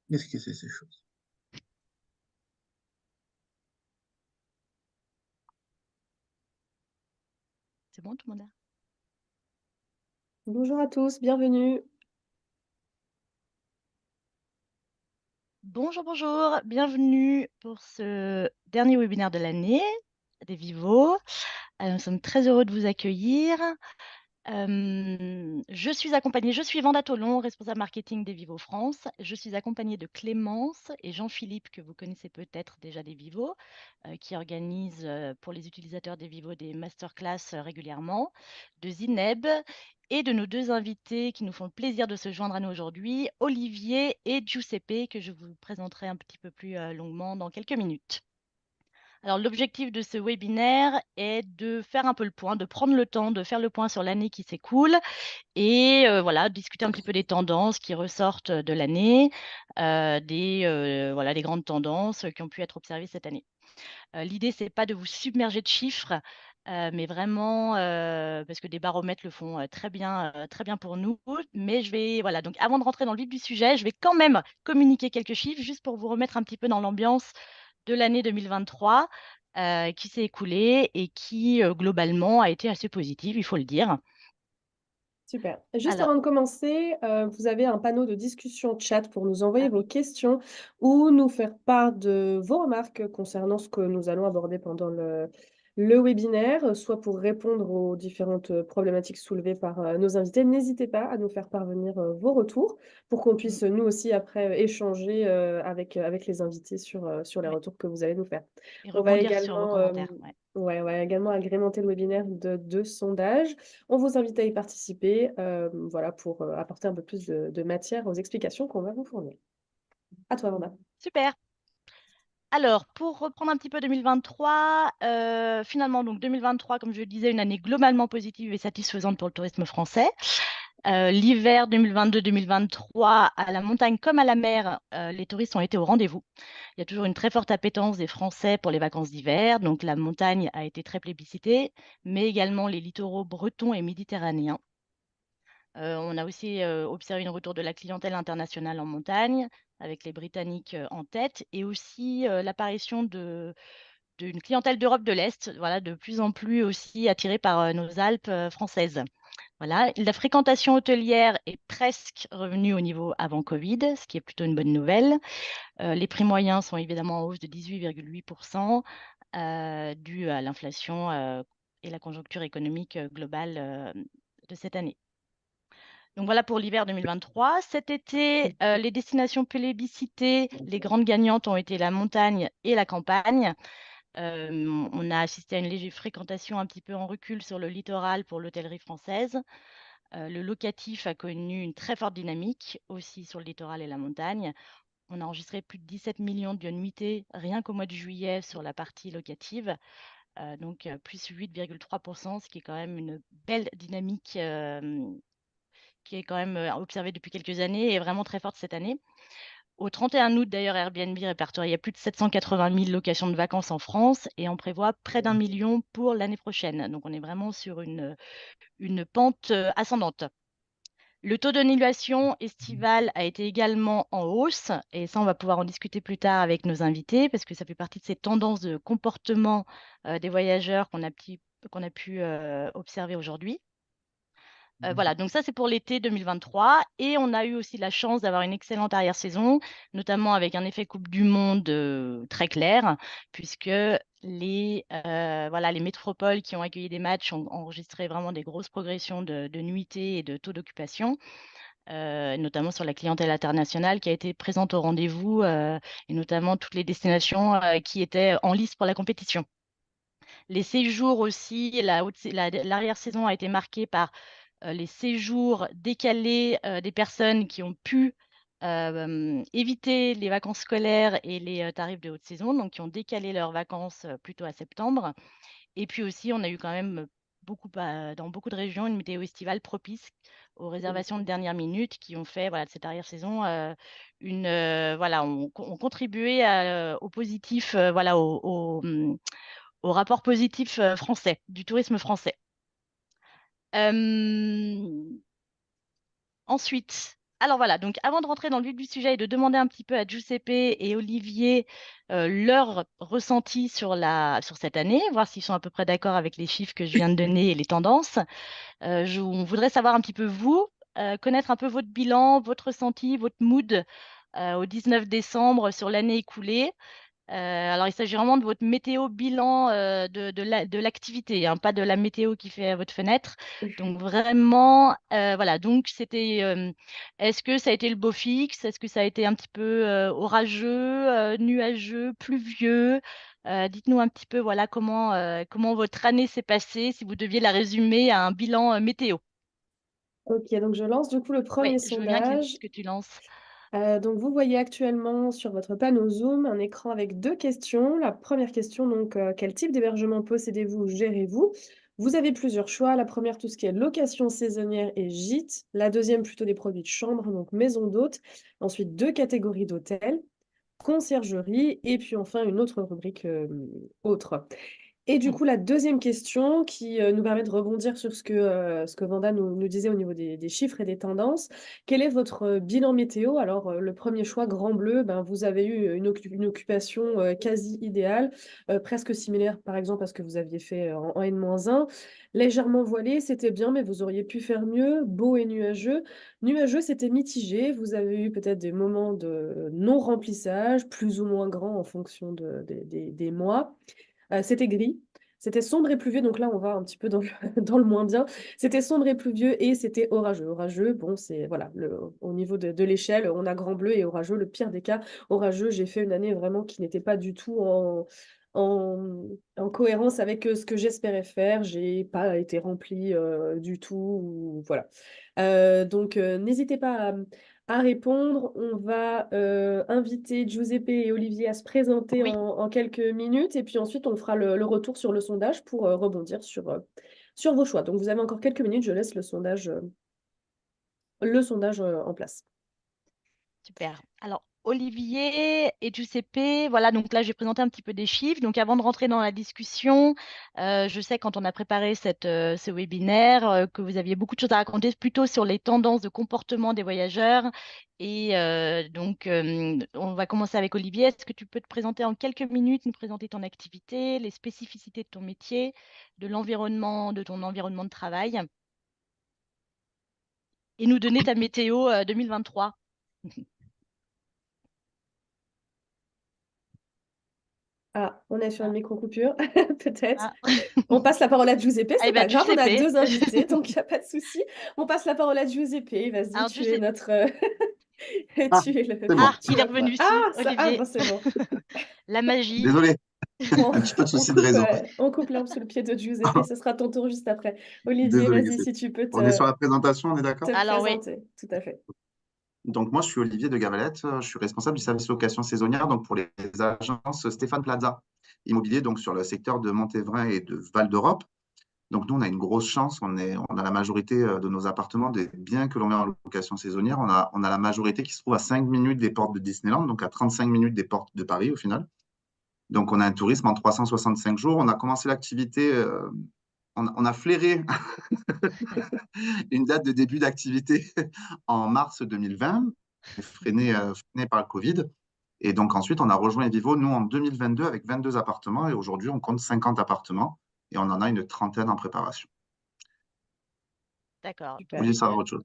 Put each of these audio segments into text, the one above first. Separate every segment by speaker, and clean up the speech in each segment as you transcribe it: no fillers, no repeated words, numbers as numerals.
Speaker 1: Qu'est-ce que c'est ces choses?
Speaker 2: C'est bon, tout le monde là?
Speaker 3: Bonjour à tous, bienvenue.
Speaker 2: Bonjour, bonjour, bienvenue pour ce dernier webinaire de l'année des Vivo. Nous sommes très heureux de vous accueillir. Je suis Vanda Tolon, responsable marketing des Vivo France. Je suis accompagnée de Clémence et Jean-Philippe, que vous connaissez peut-être déjà des Vivo, qui organisent pour les utilisateurs des Vivo des masterclass régulièrement, de Zineb et de nos deux invités qui nous font le plaisir de se joindre à nous aujourd'hui, Olivier et Giuseppe, que je vous présenterai un petit peu plus longuement dans quelques minutes. Alors, l'objectif de ce webinaire est de faire un peu le point, de prendre le temps de faire le point sur l'année qui s'écoule et voilà, discuter un petit peu des tendances qui ressortent de l'année, voilà, des grandes tendances qui ont pu être observées cette année. L'idée, c'est pas de vous submerger de chiffres, mais vraiment, parce que des baromètres le font très bien pour nous. Mais voilà, donc avant de rentrer dans le vif du sujet, je vais quand même communiquer quelques chiffres juste pour vous remettre un petit peu dans l'ambiance de l'année 2023 qui s'est écoulée et qui, globalement, a été assez positive, il faut le dire.
Speaker 3: Super. Juste
Speaker 2: Alors,
Speaker 3: avant de commencer, vous avez un panneau de discussion chat pour nous envoyer
Speaker 2: ah
Speaker 3: vos
Speaker 2: oui,
Speaker 3: questions ou nous faire part de vos remarques concernant ce que nous allons aborder pendant le webinaire, soit pour répondre aux différentes problématiques soulevées par nos invités. N'hésitez pas à nous faire parvenir vos retours pour qu'on
Speaker 2: mmh,
Speaker 3: puisse, nous aussi, après, échanger avec les invités sur les
Speaker 2: ouais,
Speaker 3: retours que vous allez nous faire.
Speaker 2: et
Speaker 3: On va
Speaker 2: rebondir sur vos
Speaker 3: également,
Speaker 2: commentaires, ouais.
Speaker 3: ouais, ouais, également agrémenter le webinaire de sondages. On vous invite à y participer, voilà, pour apporter un peu plus de matière aux explications qu'on va vous fournir. À toi, Vanda.
Speaker 2: Super. Alors, pour reprendre un petit peu 2023, finalement, donc 2023, comme je le disais, une année globalement positive et satisfaisante pour le tourisme français. L'hiver 2022-2023, à la montagne comme à la mer, les touristes ont été au rendez-vous. Il y a toujours une très forte appétence des Français pour les vacances d'hiver, donc la montagne a été très plébiscitée, mais également les littoraux bretons et méditerranéens. On a aussi observé un retour de la clientèle internationale en montagne, avec les Britanniques en tête, et aussi l'apparition d'une clientèle d'Europe de l'Est, voilà, de plus en plus aussi attirée par nos Alpes françaises. Voilà. La fréquentation hôtelière est presque revenue au niveau avant Covid, ce qui est plutôt une bonne nouvelle. Les prix moyens sont évidemment en hausse de 18,8%, dû à l'inflation et la conjoncture économique globale de cette année. Donc voilà pour l'hiver 2023. Cet été, les destinations plébiscitées, les grandes gagnantes ont été la montagne et la campagne. On a assisté à une légère fréquentation un petit peu en recul sur le littoral pour l'hôtellerie française. Le locatif a connu une très forte dynamique aussi sur le littoral et la montagne. On a enregistré plus de 17 millions de nuitées rien qu'au mois de juillet sur la partie locative, donc plus 8,3%, ce qui est quand même une belle dynamique qui est quand même observée depuis quelques années et vraiment très forte cette année. Au 31 août, d'ailleurs, Airbnb répertoriait plus de 780 000 locations de vacances en France et on prévoit près d'1 million pour l'année prochaine. Donc, on est vraiment sur une pente ascendante. Le taux d'annulation estivale a été également en hausse et ça, on va pouvoir en discuter plus tard avec nos invités parce que ça fait partie de ces tendances de comportement des voyageurs qu'on a pu observer aujourd'hui. Voilà, donc ça c'est pour l'été 2023 et on a eu aussi la chance d'avoir une excellente arrière-saison, notamment avec un effet Coupe du Monde très clair, puisque voilà, les métropoles qui ont accueilli des matchs ont enregistré vraiment des grosses progressions de nuitées et de taux d'occupation, notamment sur la clientèle internationale qui a été présente au rendez-vous et notamment toutes les destinations qui étaient en lice pour la compétition. Les séjours aussi, l'arrière-saison a été marquée par les séjours décalés des personnes qui ont pu éviter les vacances scolaires et les tarifs de haute saison, donc qui ont décalé leurs vacances plutôt à septembre. Et puis aussi, on a eu quand même dans beaucoup de régions une météo estivale propice aux réservations de dernière minute qui ont fait voilà, de cette arrière-saison voilà, ont contribué au positif, voilà, au rapport positif français, du tourisme français. Euh, Ensuite, Alors voilà, donc avant de rentrer dans le vif du sujet et de demander un petit peu à Giuseppe et Olivier leur ressenti sur cette année, voir s'ils sont à peu près d'accord avec les chiffres que je viens de donner et les tendances, on voudrait savoir un petit peu vous, connaître un peu votre bilan, votre ressenti, votre mood au 19 décembre sur l'année écoulée. Alors, il s'agit vraiment de votre météo bilan de l'activité, hein, pas de la météo qui fait à votre fenêtre. Donc, vraiment, voilà. Donc, est-ce que ça a été le beau fixe? Est-ce que ça a été un petit peu orageux, nuageux, pluvieux? Dites-nous un petit peu, voilà, comment votre année s'est passée, si vous deviez la résumer à un bilan météo.
Speaker 3: Ok, donc je lance du coup le
Speaker 2: Oui,
Speaker 3: premier
Speaker 2: je veux bien
Speaker 3: sondage.
Speaker 2: que tu lances.
Speaker 3: Donc vous voyez actuellement sur votre panneau Zoom un écran avec deux questions. La première question, donc, quel type d'hébergement possédez-vous ou gérez-vous? Vous avez plusieurs choix. La première, tout ce qui est location saisonnière et gîte. La deuxième, plutôt des produits de chambre, donc maison d'hôte. Ensuite, deux catégories d'hôtels, conciergerie, et puis enfin une autre rubrique autre. Et du
Speaker 2: Hmm.
Speaker 3: coup, la deuxième question qui nous permet de rebondir sur ce que Vanda nous disait au niveau des chiffres et des tendances. Quel est votre bilan météo? Alors, le premier choix, Grand Bleu, ben, vous avez eu une occupation quasi idéale, presque similaire par exemple à ce que vous aviez fait en N-1. Légèrement voilé, c'était bien, mais vous auriez pu faire mieux. Beau et nuageux. Nuageux, c'était mitigé. Vous avez eu peut-être des moments de non-remplissage, plus ou moins grands en fonction des mois. C'était gris, c'était sombre et pluvieux, donc là on va un petit peu dans le, dans le moins bien. C'était sombre et pluvieux et c'était orageux. Orageux, bon, c'est voilà, au niveau de l'échelle, on a grand bleu et orageux, le pire des cas. Orageux, j'ai fait une année vraiment qui n'était pas du tout en cohérence avec ce que j'espérais faire. J'ai pas été remplie du tout, voilà. Donc n'hésitez pas à répondre. On va inviter Giuseppe et Olivier à se présenter
Speaker 2: Oui,
Speaker 3: en quelques minutes et puis ensuite on fera le retour sur le sondage pour rebondir sur vos choix. Donc vous avez encore quelques minutes, je laisse le sondage en place.
Speaker 2: super. Alors, Olivier et Giuseppe, voilà, donc là, j'ai présenté un petit peu des chiffres. Donc, avant de rentrer dans la discussion, je sais quand on a préparé ce webinaire que vous aviez beaucoup de choses à raconter plutôt sur les tendances de comportement des voyageurs. Et on va commencer avec Olivier. Est-ce que tu peux te présenter en quelques minutes, nous présenter ton activité, les spécificités de ton métier, de ton environnement de travail, et nous donner ta météo 2023?
Speaker 3: Ah, on est sur une
Speaker 2: Ah,
Speaker 3: micro-coupure, peut-être.
Speaker 2: ah.
Speaker 3: On passe la parole à Giuseppe,
Speaker 2: Ah,
Speaker 3: c'est
Speaker 2: bah,
Speaker 3: pas grave, on a
Speaker 2: Giuseppe.
Speaker 3: deux invités, donc il n'y a pas de souci. On passe la parole à Giuseppe. Vas-y,
Speaker 2: Alors,
Speaker 3: tu es
Speaker 2: Giuseppe.
Speaker 3: notre...
Speaker 1: Ah,
Speaker 3: tu es le...
Speaker 1: c'est bon.
Speaker 2: Ah,
Speaker 3: Tu
Speaker 2: il est
Speaker 3: vas pouvoir...
Speaker 2: revenu, si,
Speaker 3: Ah, ça... ah, bon,
Speaker 2: Olivier.
Speaker 3: c'est bon.
Speaker 2: La magie.
Speaker 1: Désolé,
Speaker 3: Bon,
Speaker 1: un petit peu de souci de réseau.
Speaker 3: on coupe l'herbe sous le pied de Giuseppe, ce sera ton tour juste après. Olivier,
Speaker 1: Désolé,
Speaker 3: vas-y,
Speaker 1: Gaëtan.
Speaker 3: si tu peux
Speaker 1: On est sur la présentation, on est
Speaker 3: te
Speaker 1: d'accord?
Speaker 2: Alors, oui,
Speaker 3: présenter. Tout à fait.
Speaker 1: Donc, moi, je suis Olivier de Gavalette. Je suis responsable du service location saisonnière donc pour les agences Stéphane Plaza Immobilier, donc sur le secteur de Montévrain et de Val d'Europe. Donc, nous, on a une grosse chance. On a la majorité de nos appartements, des biens que l'on met en location saisonnière. On a la majorité qui se trouve à 5 minutes des portes de Disneyland, donc à 35 minutes des portes de Paris au final. Donc, on a un tourisme en 365 jours. On a commencé l'activité, on a flairé une date de début d'activité en mars 2020, freiné par le Covid. Et donc ensuite, on a rejoint Vivo, nous, en 2022, avec 22 appartements. Et aujourd'hui, on compte 50 appartements et on en a une trentaine en préparation.
Speaker 2: d'accord.
Speaker 1: Vous
Speaker 3: Super.
Speaker 1: vouliez savoir autre chose?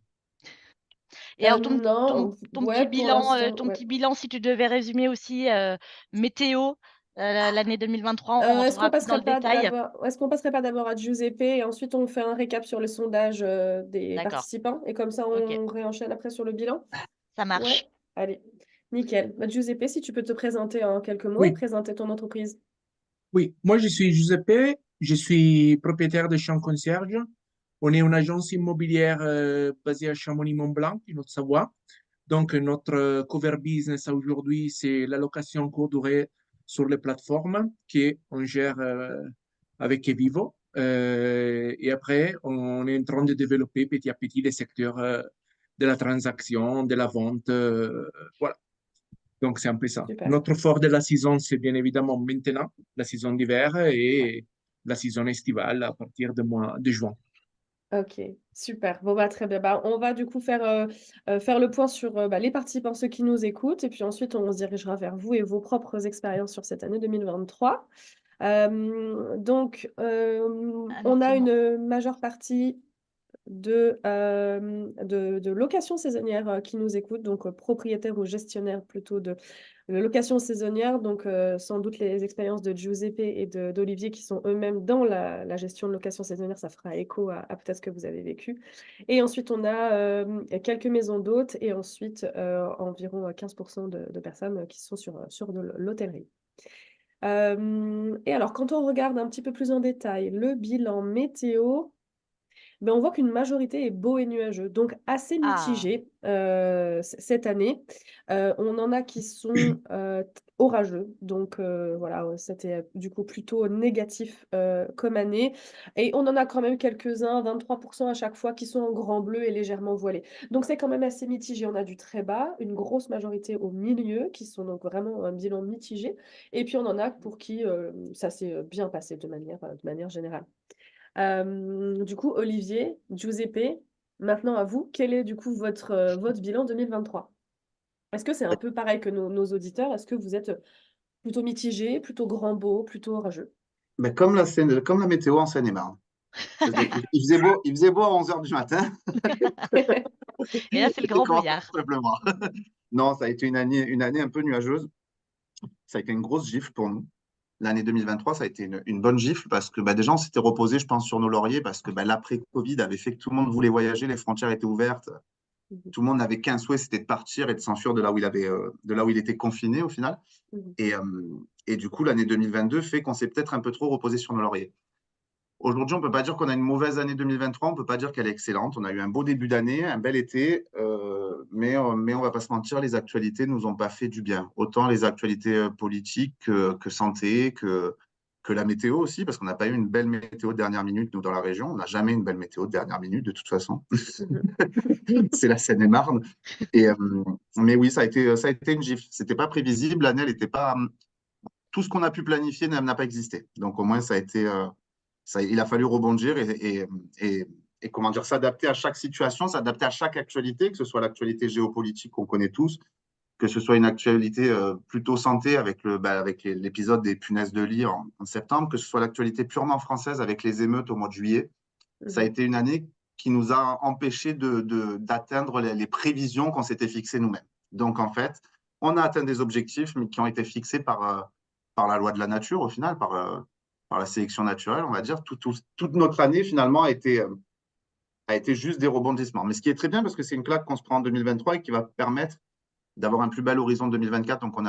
Speaker 2: Et alors,
Speaker 3: Non,
Speaker 2: ton petit
Speaker 3: ouais, pour
Speaker 2: bilan,
Speaker 3: l'instant, ouais.
Speaker 2: si tu devais résumer aussi météo, l'année 2023, on
Speaker 3: Est-ce qu'on
Speaker 2: rentrera plus dans
Speaker 3: passerait
Speaker 2: le
Speaker 3: pas
Speaker 2: détail.
Speaker 3: d'abord, est-ce qu'on passerait pas d'abord à Giuseppe et ensuite on fait un récap sur le sondage des
Speaker 2: D'accord,
Speaker 3: participants et comme ça
Speaker 2: ok,
Speaker 3: on réenchaîne après sur le bilan?
Speaker 2: ça
Speaker 3: Ouais,
Speaker 2: marche.
Speaker 3: allez, nickel. Bah, Giuseppe, si tu peux te présenter en quelques mots et
Speaker 4: Oui,
Speaker 3: présenter ton entreprise.
Speaker 4: oui. Moi, je suis Giuseppe, je suis propriétaire de Champ Concierge. On est une agence immobilière basée à Chamonix-Mont-Blanc, en Haute-Savoie. Donc, notre cover business aujourd'hui, c'est la location courte durée sur les plateformes qu'on gère avec Evivo. Et après, on est en train de développer petit à petit les secteurs de la transaction, de la vente. Voilà. Donc, c'est un peu ça.
Speaker 3: Super.
Speaker 4: Notre fort de la saison, c'est bien évidemment maintenant, la saison d'hiver
Speaker 3: Ouais.
Speaker 4: et la saison estivale à partir de mois de juin.
Speaker 3: Ok, super. Bon, bah, très bien. Bah, on va du coup faire le point sur les participants, ceux qui nous écoutent, et puis ensuite on se dirigera vers vous et vos propres expériences sur cette année 2023. Donc,
Speaker 2: Alors,
Speaker 3: on a
Speaker 2: c'est bon.
Speaker 3: une majeure partie de location saisonnière qui nous écoutent, donc propriétaires ou gestionnaires plutôt de location saisonnière, donc sans doute les expériences de Giuseppe et d'Olivier qui sont eux-mêmes dans la gestion de location saisonnière, ça fera écho à peut-être ce que vous avez vécu. Et ensuite, on a quelques maisons d'hôtes et ensuite environ 15% de personnes qui sont sur de l'hôtellerie. Et alors, quand on regarde un petit peu plus en détail le bilan météo, ben, on voit qu'une majorité est beau et nuageux, donc assez
Speaker 2: Ah,
Speaker 3: mitigé cette année. On en a qui sont orageux, donc voilà, c'était du coup plutôt négatif comme année. Et on en a quand même quelques-uns, 23% à chaque fois, qui sont en grand bleu et légèrement voilés. Donc c'est quand même assez mitigé. On a du très bas, une grosse majorité au milieu, qui sont donc vraiment un bilan mitigé. Et puis on en a pour qui ça s'est bien passé de manière générale. Du coup, Olivier, Giuseppe, maintenant à vous, quel est du coup votre bilan 2023? Est-ce que c'est un peu pareil que nos auditeurs? Est-ce que vous êtes plutôt mitigé, plutôt grand beau, plutôt orageux?
Speaker 1: Mais comme la météo en Seine-et-Marne. Il faisait beau à 11 heures du matin
Speaker 2: et là, c'est le
Speaker 1: et
Speaker 2: grand
Speaker 1: commençait
Speaker 2: brouillard.
Speaker 1: à pleuvoir. Non, ça a été une année un peu nuageuse. Ça a été une grosse gifle pour nous. L'année 2023, ça a été une bonne gifle parce que bah, déjà, on s'était reposé, je pense, sur nos lauriers parce que bah, l'après-Covid avait fait que tout le monde voulait voyager, les frontières étaient ouvertes.
Speaker 3: Mhm,
Speaker 1: Tout le monde n'avait qu'un souhait, c'était de partir et de s'enfuir de là où il était confiné au final.
Speaker 3: mhm,
Speaker 1: Et, euh, et du coup, l'année 2022 fait qu'on s'est peut-être un peu trop reposé sur nos lauriers. Aujourd'hui, on ne peut pas dire qu'on a une mauvaise année 2023, on ne peut pas dire qu'elle est excellente. On a eu un beau début d'année, un bel été, mais on ne va pas se mentir, les actualités ne nous ont pas fait du bien. Autant les actualités politiques que santé, que la météo aussi, parce qu'on n'a pas eu une belle météo de dernière minute, nous, dans la région. On n'a jamais une belle météo de dernière minute, de toute façon.
Speaker 3: mhm.
Speaker 1: C'est la Seine-et-Marne. Et, mais oui, ça a été une gifle. C'était pas prévisible, l'année, elle n'était pas. Tout ce qu'on a pu planifier n'a pas existé. Donc, au moins, ça a été. Il a fallu rebondir et comment dire, s'adapter à chaque situation, s'adapter à chaque actualité, que ce soit l'actualité géopolitique qu'on connaît tous, que ce soit une actualité plutôt santé avec avec l'épisode des punaises de lit en septembre, que ce soit l'actualité purement française avec les émeutes au mois de juillet. Ça a
Speaker 3: Mhm.
Speaker 1: été une année qui nous a empêché d'atteindre les prévisions qu'on s'était fixées nous-mêmes. Donc, en fait, on a atteint des objectifs, mais qui ont été fixés par la loi de la nature, au final, par la sélection naturelle, on va dire. Toute notre année, finalement, a été juste des rebondissements. Mais ce qui est très bien, parce que c'est une claque qu'on se prend en 2023 et qui va permettre d'avoir un plus bel horizon 2024. Donc, on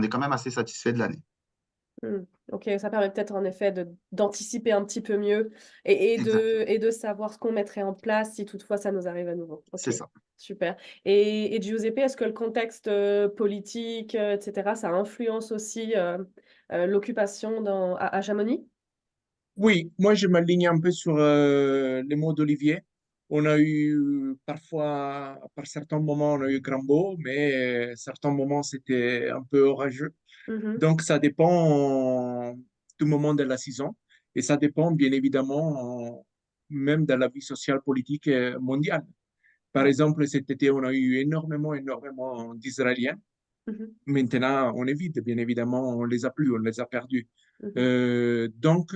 Speaker 1: est quand même assez satisfait de l'année.
Speaker 3: Hmm. Ok, ça permet peut-être en effet d'anticiper un petit peu mieux et de savoir ce qu'on mettrait en place si toutefois ça nous arrive à nouveau.
Speaker 1: C'est
Speaker 3: Ok,
Speaker 1: ça.
Speaker 3: super. Et Giuseppe, est-ce que le contexte politique, etc., ça influence aussi l'occupation à Chamonix?
Speaker 4: Oui, moi je m'aligne un peu sur les mots d'Olivier. On a eu parfois, par certains moments, on a eu grand beau, mais certains moments c'était un peu orageux.
Speaker 3: Mhm.
Speaker 4: Donc ça dépend du moment de la saison et ça dépend bien évidemment même de la vie sociale politique mondiale. Par
Speaker 3: Ouais.
Speaker 4: exemple, cet été, on a eu énormément d'Israéliens.
Speaker 3: Mhm.
Speaker 4: Maintenant, on est vide, bien évidemment, on les a plus, on les a perdus.
Speaker 3: Mhm.
Speaker 4: Donc,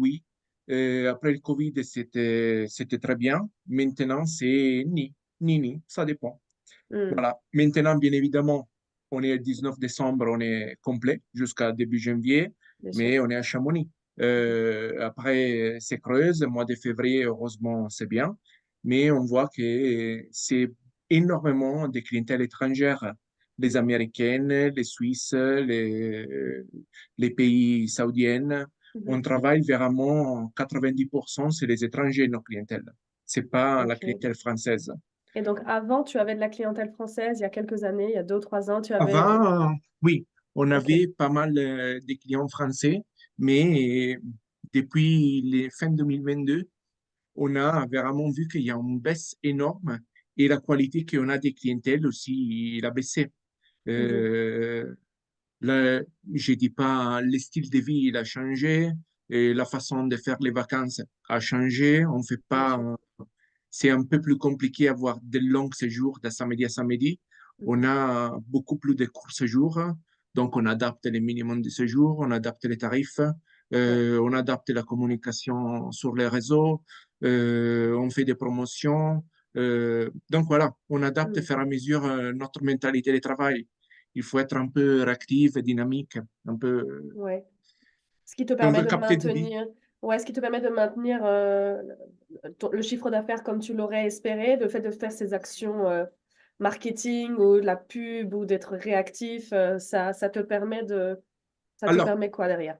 Speaker 4: oui, après le Covid, c'était très bien. Maintenant, c'est ni, ça dépend.
Speaker 3: Mhm.
Speaker 4: Voilà. Maintenant, bien évidemment, on est le 19 décembre, on est complet jusqu'à début janvier,
Speaker 3: Bien sûr.
Speaker 4: mais on est à Chamonix. Après, c'est Creuse, mois de février, heureusement, c'est bien, mais on voit que c'est énormément de clientèle étrangère, les Américaines, les Suisses, les pays saoudiennes. On
Speaker 3: Mhm.
Speaker 4: travaille vraiment 90%, c'est les étrangers, nos clientèles. C'est pas la
Speaker 3: Ok.
Speaker 4: clientèle française.
Speaker 3: Et donc avant, tu avais de la clientèle française, il y a quelques années, il y a 2 ou 3 ans, tu avais...
Speaker 4: Avant, oui, on
Speaker 3: Ok.
Speaker 4: avait pas mal de clients français, mais depuis les fin 2022, on a vraiment vu qu'il y a une baisse énorme et la qualité qu'on a des clientèles aussi, il a baissé.
Speaker 3: Mhm.
Speaker 4: Euh, Là, je dis pas, le style de vie, il a changé. et la façon de faire les vacances a changé. On fait
Speaker 3: bien
Speaker 4: pas,
Speaker 3: sûr.
Speaker 4: c'est un peu plus compliqué avoir de longs séjours de samedi à samedi. On
Speaker 3: Mhm.
Speaker 4: a beaucoup plus de courts séjours, donc on adapte les minimums de séjours, on adapte les tarifs,
Speaker 3: Ouais.
Speaker 4: on adapte la communication sur les réseaux, on fait des promotions. Donc voilà, on adapte au
Speaker 3: Mhm.
Speaker 4: fur et à mesure notre mentalité de travail. Il faut être un peu réactif et dynamique, un peu.
Speaker 3: Ouais. Ce qui te
Speaker 4: Et on
Speaker 3: permet
Speaker 4: veut
Speaker 3: de
Speaker 4: capter du vie.
Speaker 3: maintenir, ouais, ce qui te permet de maintenir le chiffre d'affaires comme tu l'aurais espéré, le fait de faire ces actions marketing ou de la pub ou d'être réactif, ça te permet ça te
Speaker 4: Alors,
Speaker 3: permet quoi derrière?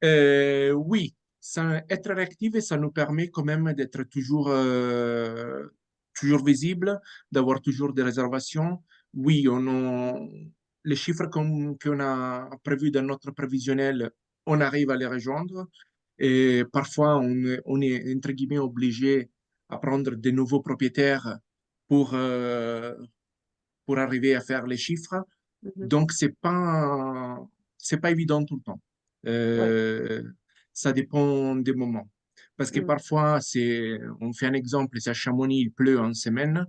Speaker 4: Oui, être réactif, ça nous permet quand même d'être toujours visible, d'avoir toujours des réservations. Oui, les chiffres qu'on a prévus dans notre prévisionnel, on arrive à les rejoindre. Et parfois, on est, entre guillemets, obligé à prendre de nouveaux propriétaires pour, euh, pour arriver à faire les chiffres.
Speaker 3: Mhm.
Speaker 4: Donc, c'est pas évident tout le temps.
Speaker 3: Ouais.
Speaker 4: Euh, Ça dépend des moments. Parce que
Speaker 3: Mhm.
Speaker 4: parfois, on fait un exemple, c'est à Chamonix, il pleut en semaine,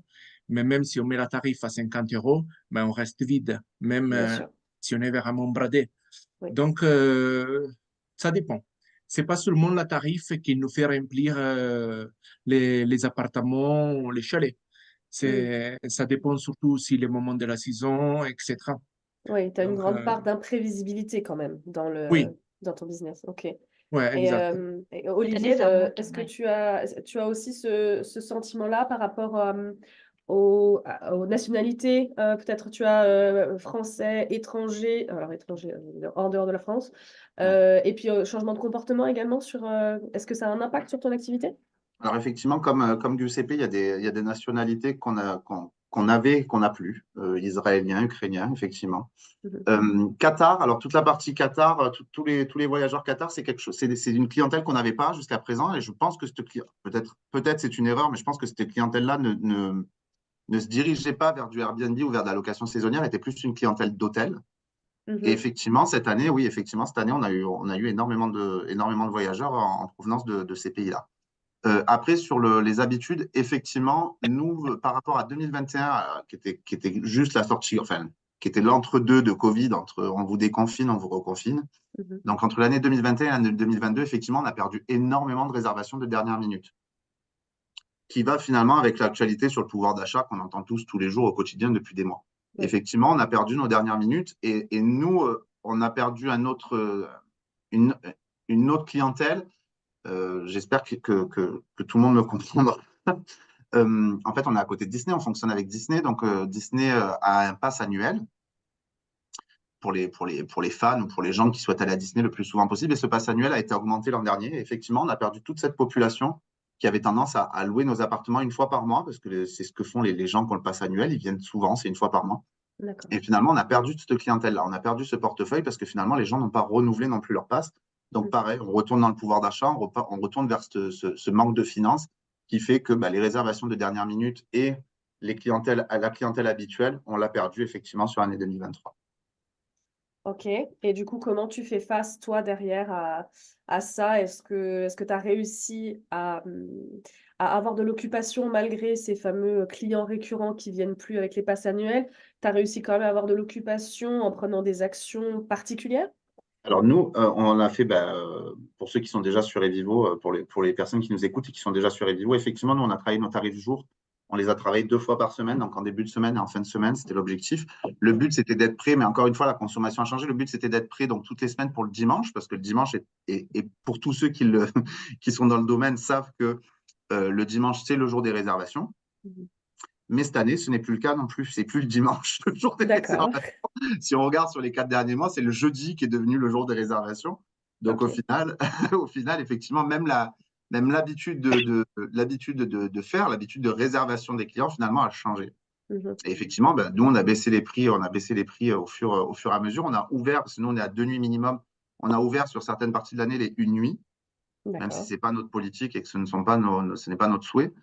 Speaker 4: mais même si on met la tarif à 50 euros, ben on reste vide, même
Speaker 3: Bien sûr.
Speaker 4: si on est vraiment bradé.
Speaker 3: Oui.
Speaker 4: Donc, ça dépend. C'est pas seulement la tarif qui nous fait remplir les appartements ou les chalets.
Speaker 3: Mhm.
Speaker 4: Ça dépend surtout aussi les moments de la saison, etc.
Speaker 3: Oui, tu as une
Speaker 4: Donc,
Speaker 3: grande part d'imprévisibilité quand même
Speaker 4: oui,
Speaker 3: dans ton business. OK.
Speaker 4: ouais, exact.
Speaker 3: Et
Speaker 2: Cette année,
Speaker 3: Olivier,
Speaker 2: ça monte,
Speaker 3: est-ce que
Speaker 2: ouais.
Speaker 3: tu as aussi ce sentiment-là par rapport aux nationalités? Peut-être tu as français, étranger, alors étranger en dehors de la France,
Speaker 1: Ouais.
Speaker 3: et puis changement de comportement également est-ce que ça a un impact sur ton activité?
Speaker 1: Alors effectivement, comme Giuseppe, il y a des nationalités qu'on avait, qu'on n'a plus. Israéliens, Ukrainiens, effectivement.
Speaker 3: Mhm.
Speaker 1: Qatar, alors toute la partie Qatar, tous les voyageurs Qatar, c'est quelque chose, c'est une clientèle qu'on n'avait pas jusqu'à présent. Et je pense que peut-être c'est une erreur, mais je pense que cette clientèle-là ne se dirigeait pas vers du Airbnb ou vers de la location saisonnière, elle était plus une clientèle d'hôtel. Et
Speaker 3: Mhm.
Speaker 1: effectivement, cette année, oui, effectivement, cette année, on a eu énormément de voyageurs en provenance de ces pays-là. Après, sur les habitudes, effectivement, nous, par rapport à 2021, qui était juste la sortie, enfin, qui était l'entre-deux de Covid, entre on vous déconfine, on vous reconfine.
Speaker 3: Mhm.
Speaker 1: Donc, entre l'année 2021 et l'année 2022, effectivement, on a perdu énormément de réservations de dernière minute, qui va finalement avec l'actualité sur le pouvoir d'achat qu'on entend tous les jours au quotidien depuis des mois.
Speaker 3: Oui.
Speaker 1: Effectivement, on a perdu nos dernières minutes et nous, on a perdu une, une autre clientèle. J'espère que tout le monde me comprendra. En fait, on est à côté de Disney, on fonctionne avec Disney. Donc, Disney a un pass annuel pour les fans ou pour les gens qui souhaitent aller à Disney le plus souvent possible. Et ce pass annuel a été augmenté l'an dernier. Et effectivement, on a perdu toute cette population qui avait tendance à louer nos appartements une fois par mois, parce que c'est ce que font les gens qui ont le pass annuel. Ils viennent souvent, c'est une fois par mois.
Speaker 3: D'accord.
Speaker 1: Et finalement, on a perdu toute cette clientèle-là. On a perdu ce portefeuille parce que finalement, les gens n'ont pas renouvelé non plus leur pass. Donc,
Speaker 3: Mhm.
Speaker 1: pareil, on retourne dans le pouvoir d'achat, on retourne vers ce manque de finances qui fait que les réservations de dernière minute et la clientèle habituelle, on l'a perdu effectivement sur l'année 2023.
Speaker 3: Ok. Et du coup, comment tu fais face, toi, derrière à ça? Est-ce que tu as réussi à avoir de l'occupation malgré ces fameux clients récurrents qui viennent plus avec les passes annuelles? Tu as réussi quand même à avoir de l'occupation en prenant des actions particulières?
Speaker 1: Alors nous, on a fait, pour ceux qui sont déjà sur Evivo, pour les personnes qui nous écoutent et qui sont déjà sur Evivo, effectivement, nous, on a travaillé nos tarifs jour. On les a travaillés 2 fois par semaine, donc en début de semaine et en fin de semaine, c'était l'objectif. Le but, c'était d'être prêt, mais encore une fois, la consommation a changé. Le but, c'était d'être prêt donc toutes les semaines pour le dimanche, parce que le dimanche, et pour tous ceux qui sont dans le domaine, savent que le dimanche, c'est le jour des réservations.
Speaker 3: Mhm.
Speaker 1: Mais cette année, ce n'est plus le cas non plus. C'est plus le dimanche, le jour des
Speaker 3: D'accord.
Speaker 1: réservations. Si on regarde sur les 4 derniers mois, c'est le jeudi qui est devenu le jour des réservations. Donc
Speaker 3: Ok.
Speaker 1: au final, au final, effectivement, même l'habitude de faire, l'habitude de réservation des clients, finalement, a changé.
Speaker 3: Mhm.
Speaker 1: Et effectivement, nous, on a baissé les prix au fur et à mesure. On a ouvert, parce que nous, on est à 2 nuits minimum. On a ouvert sur certaines parties de l'année les 1 nuit, même si
Speaker 3: D'accord.
Speaker 1: ce n'est pas notre politique et que ce n'est pas notre souhait.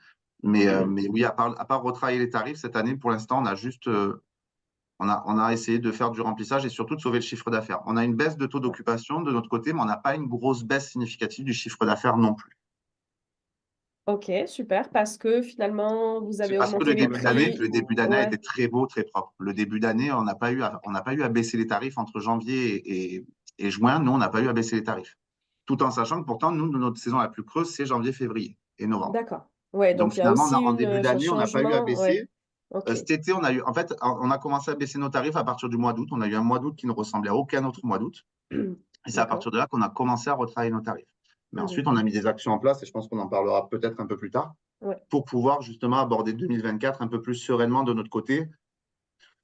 Speaker 1: Mais oui, à part retravailler les tarifs, cette année, pour l'instant, on a juste On a essayé de faire du remplissage et surtout de sauver le chiffre d'affaires. On a une baisse de taux d'occupation de notre côté, mais on n'a pas une grosse baisse significative du chiffre d'affaires non plus.
Speaker 3: Ok, super, parce que finalement, vous
Speaker 1: C'est
Speaker 3: avez
Speaker 1: parce que
Speaker 3: augmenté les prix.
Speaker 1: le début d'année a
Speaker 3: Ouais,
Speaker 1: été très beau, très propre. Le début d'année, on n'a pas eu à baisser les tarifs entre janvier et juin. Nous, on n'a pas eu à baisser les tarifs. Tout en sachant que pourtant, nous, notre saison la plus creuse, c'est janvier, février et novembre.
Speaker 3: d'accord. Ouais,
Speaker 1: Donc
Speaker 3: donc il y a
Speaker 1: finalement,
Speaker 3: aussi
Speaker 1: en début
Speaker 3: un
Speaker 1: d'année, on n'a pas eu à
Speaker 3: changement. Ouais,
Speaker 1: baisser.
Speaker 3: ok.
Speaker 1: Cet été, en fait, on a commencé à baisser nos tarifs à partir du mois d'août. On a eu un mois d'août qui ne ressemblait à aucun autre mois d'août. Et c'est à
Speaker 3: D'accord.
Speaker 1: partir de là qu'on a commencé à retravailler nos tarifs. Mais
Speaker 3: Mhm.
Speaker 1: ensuite, on a mis des actions en place, et je pense qu'on en parlera peut-être un peu plus tard,
Speaker 3: Ouais.
Speaker 1: pour pouvoir justement aborder 2024 un peu plus sereinement de notre côté,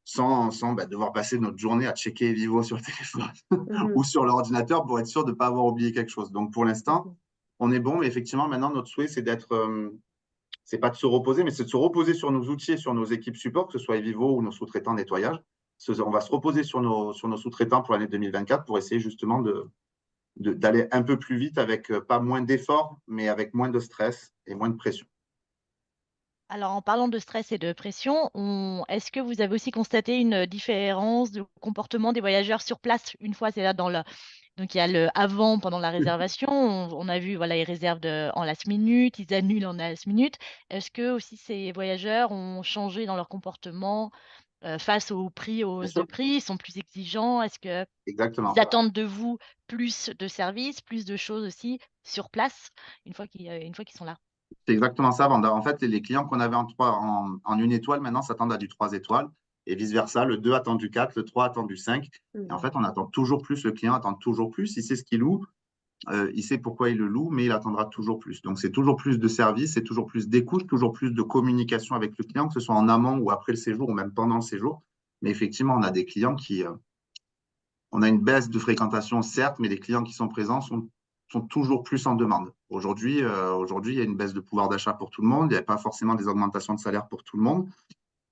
Speaker 1: sans devoir passer notre journée à checker Vivo sur le téléphone
Speaker 3: Mhm.
Speaker 1: ou sur l'ordinateur pour être sûr de ne pas avoir oublié quelque chose. Donc pour l'instant,
Speaker 3: Mhm.
Speaker 1: on est bon, mais effectivement, maintenant, notre souhait, c'est c'est pas de se reposer, mais c'est de se reposer sur nos outils et sur nos équipes support, que ce soit Vivo ou nos sous-traitants nettoyage. On va se reposer sur nos sous-traitants pour l'année 2024 pour essayer justement d'aller un peu plus vite avec pas moins d'efforts, mais avec moins de stress et moins de pression.
Speaker 2: Alors, en parlant de stress et de pression, est-ce que vous avez aussi constaté une différence de comportement des voyageurs sur place une fois c'est là dans le... Donc, il y a le avant, pendant la réservation, on a vu, voilà, ils réservent en last minute, ils annulent en last minute. Est-ce que aussi ces voyageurs ont changé dans leur comportement face au prix, aux
Speaker 1: Bien
Speaker 2: hausses de
Speaker 1: sûr,
Speaker 2: prix? Ils sont plus exigeants? Est-ce que ils
Speaker 1: exactement.
Speaker 2: attendent de vous plus de services, plus de choses aussi sur place une fois qu'ils sont là?
Speaker 1: C'est exactement ça, Vanda. En fait, les clients qu'on avait en une étoile maintenant s'attendent à du 3 étoiles et vice-versa. Le 2 attend du 4, le 3 attend du 5. Et en
Speaker 3: Mhm.
Speaker 1: fait, on attend toujours plus. Le client attend toujours plus. Il sait ce qu'il loue, il sait pourquoi il le loue, mais il attendra toujours plus. Donc, c'est toujours plus de services, c'est toujours plus d'écoute, toujours plus de communication avec le client, que ce soit en amont ou après le séjour ou même pendant le séjour. Mais effectivement, on a des clients on a une baisse de fréquentation, certes, mais les clients qui sont présents sont toujours plus en demande. Aujourd'hui, il y a une baisse de pouvoir d'achat pour tout le monde. Il n'y a pas forcément des augmentations de salaire pour tout le monde.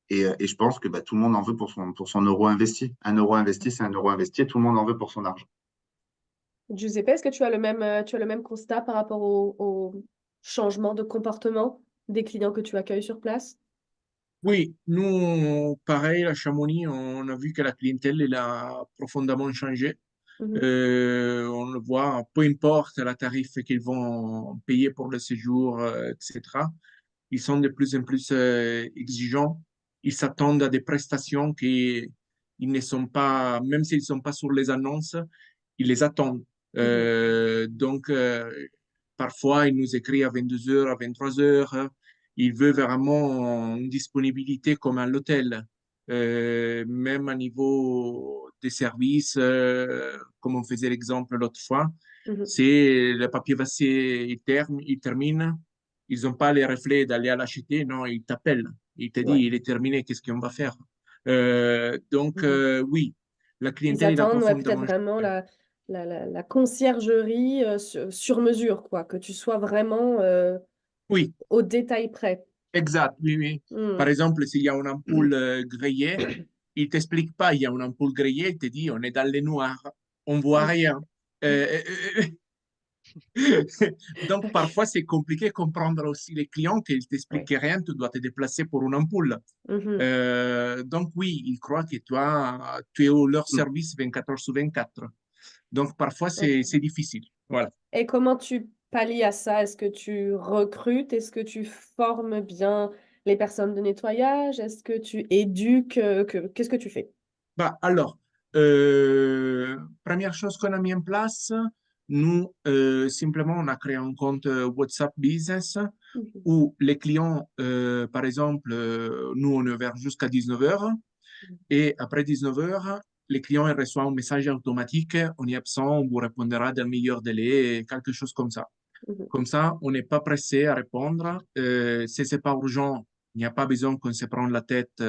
Speaker 1: Et je pense que tout le monde en veut pour son euro investi. Un euro investi, c'est un euro investi et tout le monde en veut pour son argent.
Speaker 3: Giuseppe, est-ce que tu as le même constat par rapport au changement de comportement des clients que tu accueilles sur place?
Speaker 4: Oui, nous, pareil, à Chamonix, on a vu que la clientèle, elle a profondément changé.
Speaker 3: Mhm.
Speaker 4: On le voit, peu importe la tarif qu'ils vont payer pour le séjour, etc. Ils sont de plus en plus exigeants. Ils s'attendent à des prestations qui ils ne sont pas, même s'ils ne sont pas sur les annonces, ils les attendent.
Speaker 3: Mhm.
Speaker 4: Parfois, ils nous écrivent à 22 heures, à 23 heures. Ils veulent vraiment une disponibilité comme à l'hôtel. Même à niveau des services, comme on faisait l'exemple l'autre fois,
Speaker 3: Mhm.
Speaker 4: c'est le papier vacier, il termine, ils n'ont pas les reflets d'aller à l'acheter, non, ils t'appellent, ils te disent,
Speaker 3: Ouais.
Speaker 4: il est terminé, qu'est-ce qu'on va faire?
Speaker 3: Mhm.
Speaker 4: Oui, la
Speaker 3: Ils
Speaker 4: clientèle, il a
Speaker 3: attendent, ouais, peut-être
Speaker 4: profondément
Speaker 3: vraiment
Speaker 4: changé.
Speaker 3: la conciergerie sur mesure, quoi, que tu sois vraiment
Speaker 4: Oui,
Speaker 3: au détail près.
Speaker 4: exact, oui, oui. Par
Speaker 3: Mhm.
Speaker 4: exemple, s'il y a une ampoule grillée, il ne t'explique pas, il y a une ampoule grillée, il te dit, on est dans le noir, on ne voit
Speaker 3: Ok.
Speaker 4: rien. Euh, euh, Donc, parfois, c'est compliqué de comprendre aussi les clients qu'ils ne
Speaker 3: Ouais.
Speaker 4: t'expliquent rien, tu dois te déplacer pour une ampoule.
Speaker 3: Mhm.
Speaker 4: Donc, oui, ils croient que tu es au leur service 24 heures sur 24. Donc, parfois,
Speaker 3: Ok.
Speaker 4: c'est difficile. Voilà.
Speaker 3: Et comment tu pallies à ça? Est-ce que tu recrutes? Est-ce que tu formes bien les personnes de nettoyage? Est-ce que tu éduques? Qu'est-ce que tu fais?
Speaker 4: Bah, alors, première chose qu'on a mis en place, nous, simplement, on a créé un compte WhatsApp Business
Speaker 3: Mhm.
Speaker 4: où les clients, par exemple, nous, on est ouvert jusqu'à 19 heures. Et après 19 heures, les clients ils reçoivent un message automatique, on est absent, on vous répondra dans le meilleur délai, quelque chose comme ça.
Speaker 3: Mhm.
Speaker 4: Comme ça, on n'est pas pressé à répondre. Si ce n'est pas urgent, il n'y a pas besoin qu'on se prenne la tête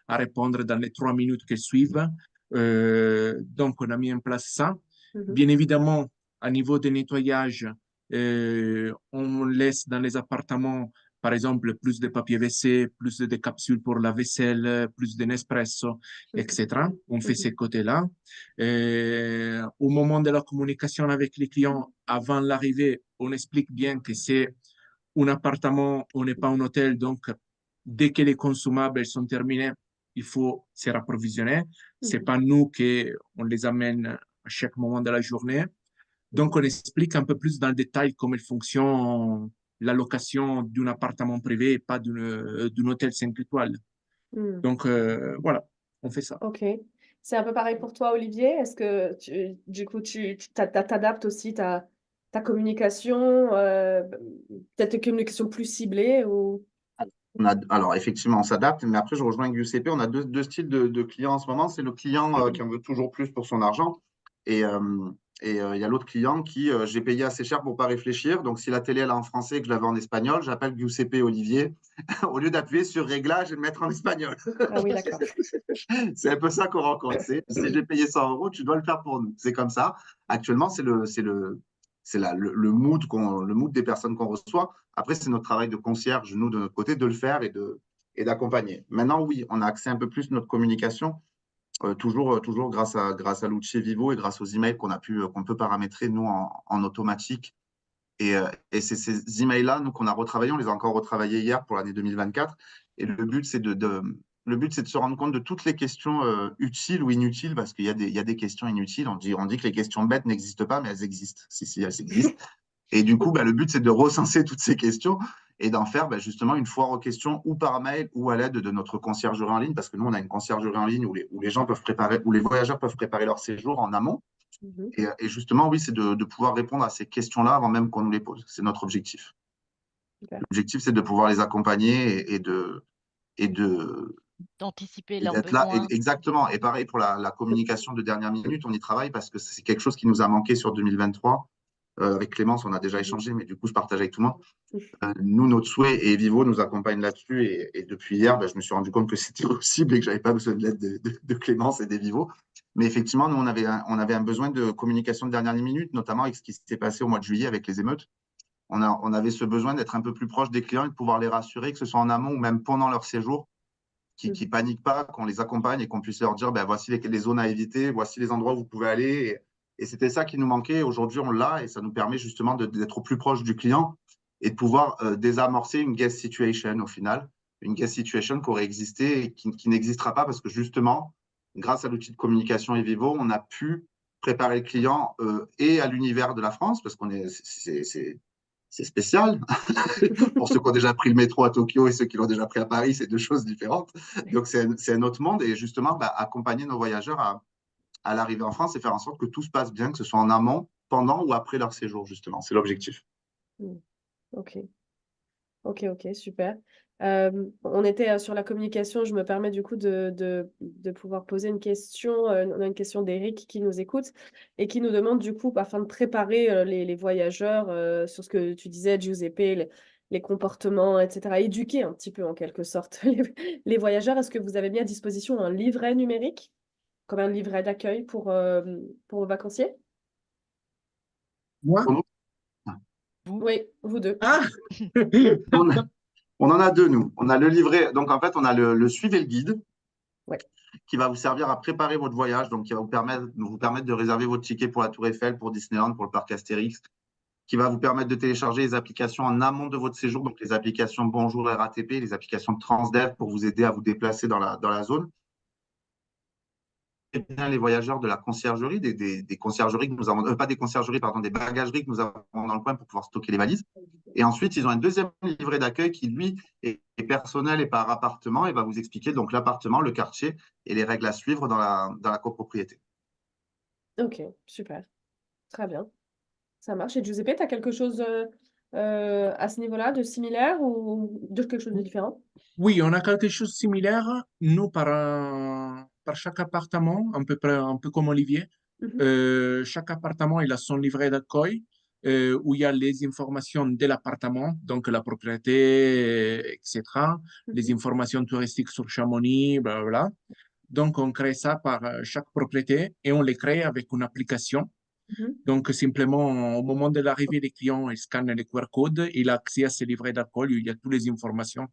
Speaker 4: à répondre dans les 3 minutes qui suivent. Donc, on a mis en place ça.
Speaker 3: Mhm.
Speaker 4: Bien évidemment, à niveau de nettoyage, on laisse dans les appartements, par exemple, plus de papier WC, plus de capsules pour la vaisselle, plus de Nespresso,
Speaker 3: Mhm.
Speaker 4: etc. On fait
Speaker 3: Mhm.
Speaker 4: ces côtés-là. Au moment de la communication avec les clients, avant l'arrivée, on explique bien que c'est un appartement, on n'est pas un hôtel, donc dès que les consommables sont terminés, il faut se rapprovisionner. C'est
Speaker 3: Mhm.
Speaker 4: pas nous qu'on les amène à chaque moment de la journée. Donc, on explique un peu plus dans le détail comment fonctionne la location d'un appartement privé et pas d'un hôtel 5 étoiles.
Speaker 3: Mhm.
Speaker 4: Donc, voilà, on fait ça.
Speaker 3: Ok. C'est un peu pareil pour toi, Olivier. Est-ce que du coup, t'adaptes aussi ta communication, peut-être une communication plus ciblée ou...
Speaker 1: Alors, effectivement, on s'adapte, mais après, je rejoins Giuseppe. On a deux styles de clients en ce moment. C'est le client qui en veut toujours plus pour son argent. Et il y a l'autre client qui, j'ai payé assez cher pour pas réfléchir. Donc, si la télé elle est en français et que je l'avais en espagnol, j'appelle Giuseppe Olivier au lieu d'appuyer sur réglage et de mettre en espagnol.
Speaker 3: Ah oui, d'accord.
Speaker 1: C'est un peu ça qu'on rencontre. Si j'ai payé 100 euros, tu dois le faire pour nous. C'est comme ça. Actuellement, le mood le mood des personnes qu'on reçoit. Après, c'est notre travail de concierge, nous, de notre côté, de le faire et d'accompagner. Maintenant, oui, on a accès un peu plus à notre communication, toujours grâce à l'outil Vivo et grâce aux emails qu'on peut paramétrer, nous, en automatique. Et c'est ces emails-là, nous, qu'on a retravaillés, on les a encore retravaillés hier pour l'année 2024. Et le but, c'est de se rendre compte de toutes les questions utiles ou inutiles, parce qu'il y a des questions inutiles. On dit que les questions bêtes n'existent pas, mais elles existent. Si, elles existent. Et du coup, le but, c'est de recenser toutes ces questions et d'en faire justement une foire aux questions ou par mail ou à l'aide de notre conciergerie en ligne, parce que nous, on a une conciergerie en ligne où les gens peuvent préparer, où les voyageurs peuvent préparer leur séjour en amont.
Speaker 3: Mhm.
Speaker 1: Et justement, oui, c'est de pouvoir répondre à ces questions-là avant même qu'on nous les pose. C'est notre objectif.
Speaker 3: Super.
Speaker 1: L'objectif, c'est de pouvoir les accompagner et
Speaker 2: D'anticiper
Speaker 1: et
Speaker 2: leurs
Speaker 1: d'être là.
Speaker 2: besoins.
Speaker 1: Exactement. Et pareil pour la communication de dernière minute, on y travaille parce que c'est quelque chose qui nous a manqué sur 2023. Avec Clémence, on a déjà
Speaker 3: Mhm.
Speaker 1: échangé, mais du coup, je partage avec tout le monde. Nous, notre souhait, et Vivo nous accompagne là-dessus. Et depuis hier, je me suis rendu compte que c'était possible et que je n'avais pas besoin de l'aide de Clémence et des Vivo. Mais effectivement, nous, on avait un besoin de communication de dernière minute, notamment avec ce qui s'était passé au mois de juillet avec les émeutes. On avait ce besoin d'être un peu plus proche des clients et de pouvoir les rassurer, que ce soit en amont ou même pendant leur séjour, qui ne
Speaker 3: Mhm.
Speaker 1: paniquent pas, qu'on les accompagne et qu'on puisse leur dire voici les zones à éviter, voici les endroits où vous pouvez aller. Et c'était ça qui nous manquait. Aujourd'hui, on l'a et ça nous permet justement d'être au plus proche du client et de pouvoir désamorcer une guest situation au final. Une guest situation qui aurait existé et qui n'existera pas parce que justement, grâce à l'outil de communication Evivo, on a pu préparer le client et à l'univers de la France parce qu'on c'est spécial. Pour ceux qui ont déjà pris le métro à Tokyo et ceux qui l'ont déjà pris à Paris, c'est deux choses différentes. Donc, c'est un autre monde. Et justement, accompagner nos voyageurs à l'arrivée en France et faire en sorte que tout se passe bien, que ce soit en amont, pendant ou après leur séjour, justement. C'est l'objectif.
Speaker 3: Mhm. Ok. Ok, super. On était sur la communication. Je me permets du coup de pouvoir poser une question. On a une question d'Eric qui nous écoute et qui nous demande du coup, afin de préparer les voyageurs sur ce que tu disais, Giuseppe, les comportements, etc., éduquer un petit peu en quelque sorte les voyageurs. Est-ce que vous avez mis à disposition un livret numérique, comme un livret d'accueil pour vos vacanciers?
Speaker 4: Moi?
Speaker 1: Pour nous,
Speaker 3: Oui, vous deux.
Speaker 4: Ah!
Speaker 1: on, on en a deux, nous. On a le livret. Donc, en fait, on a le suivez le guide
Speaker 3: Ouais.
Speaker 1: qui va vous servir à préparer votre voyage. Donc, qui va vous permettre de réserver votre ticket pour la Tour Eiffel, pour Disneyland, pour le parc Astérix, qui va vous permettre de télécharger les applications en amont de votre séjour, donc les applications Bonjour RATP, les applications de Transdev pour vous aider à vous déplacer dans la zone. Et bien les voyageurs de la conciergerie, des conciergeries que nous avons, pas des conciergeries, pardon, des bagageries que nous avons dans le coin pour pouvoir stocker les valises. Et ensuite, ils ont un deuxième livret d'accueil qui, lui, est personnel et par appartement et va vous expliquer donc l'appartement, le quartier et les règles à suivre dans la copropriété.
Speaker 3: Ok, super. Très bien. Ça marche. Et Giuseppe, tu as quelque chose à ce niveau-là de similaire ou de quelque chose de différent?
Speaker 4: Oui, on a quelque chose de similaire. Nous, par chaque appartement, à peu près, un peu comme Olivier,
Speaker 3: Mhm,
Speaker 4: chaque appartement il a son livret d'accueil où il y a les informations de l'appartement, donc la propriété, etc., les
Speaker 3: mhm,
Speaker 4: informations touristiques sur Chamonix, blablabla. Donc, on crée ça par chaque propriété et on les crée avec une application.
Speaker 3: mhm.
Speaker 4: Donc, simplement, au moment de l'arrivée des clients, il scanne les QR codes, il a accès à ce livret d'accueil où il y a toutes les informations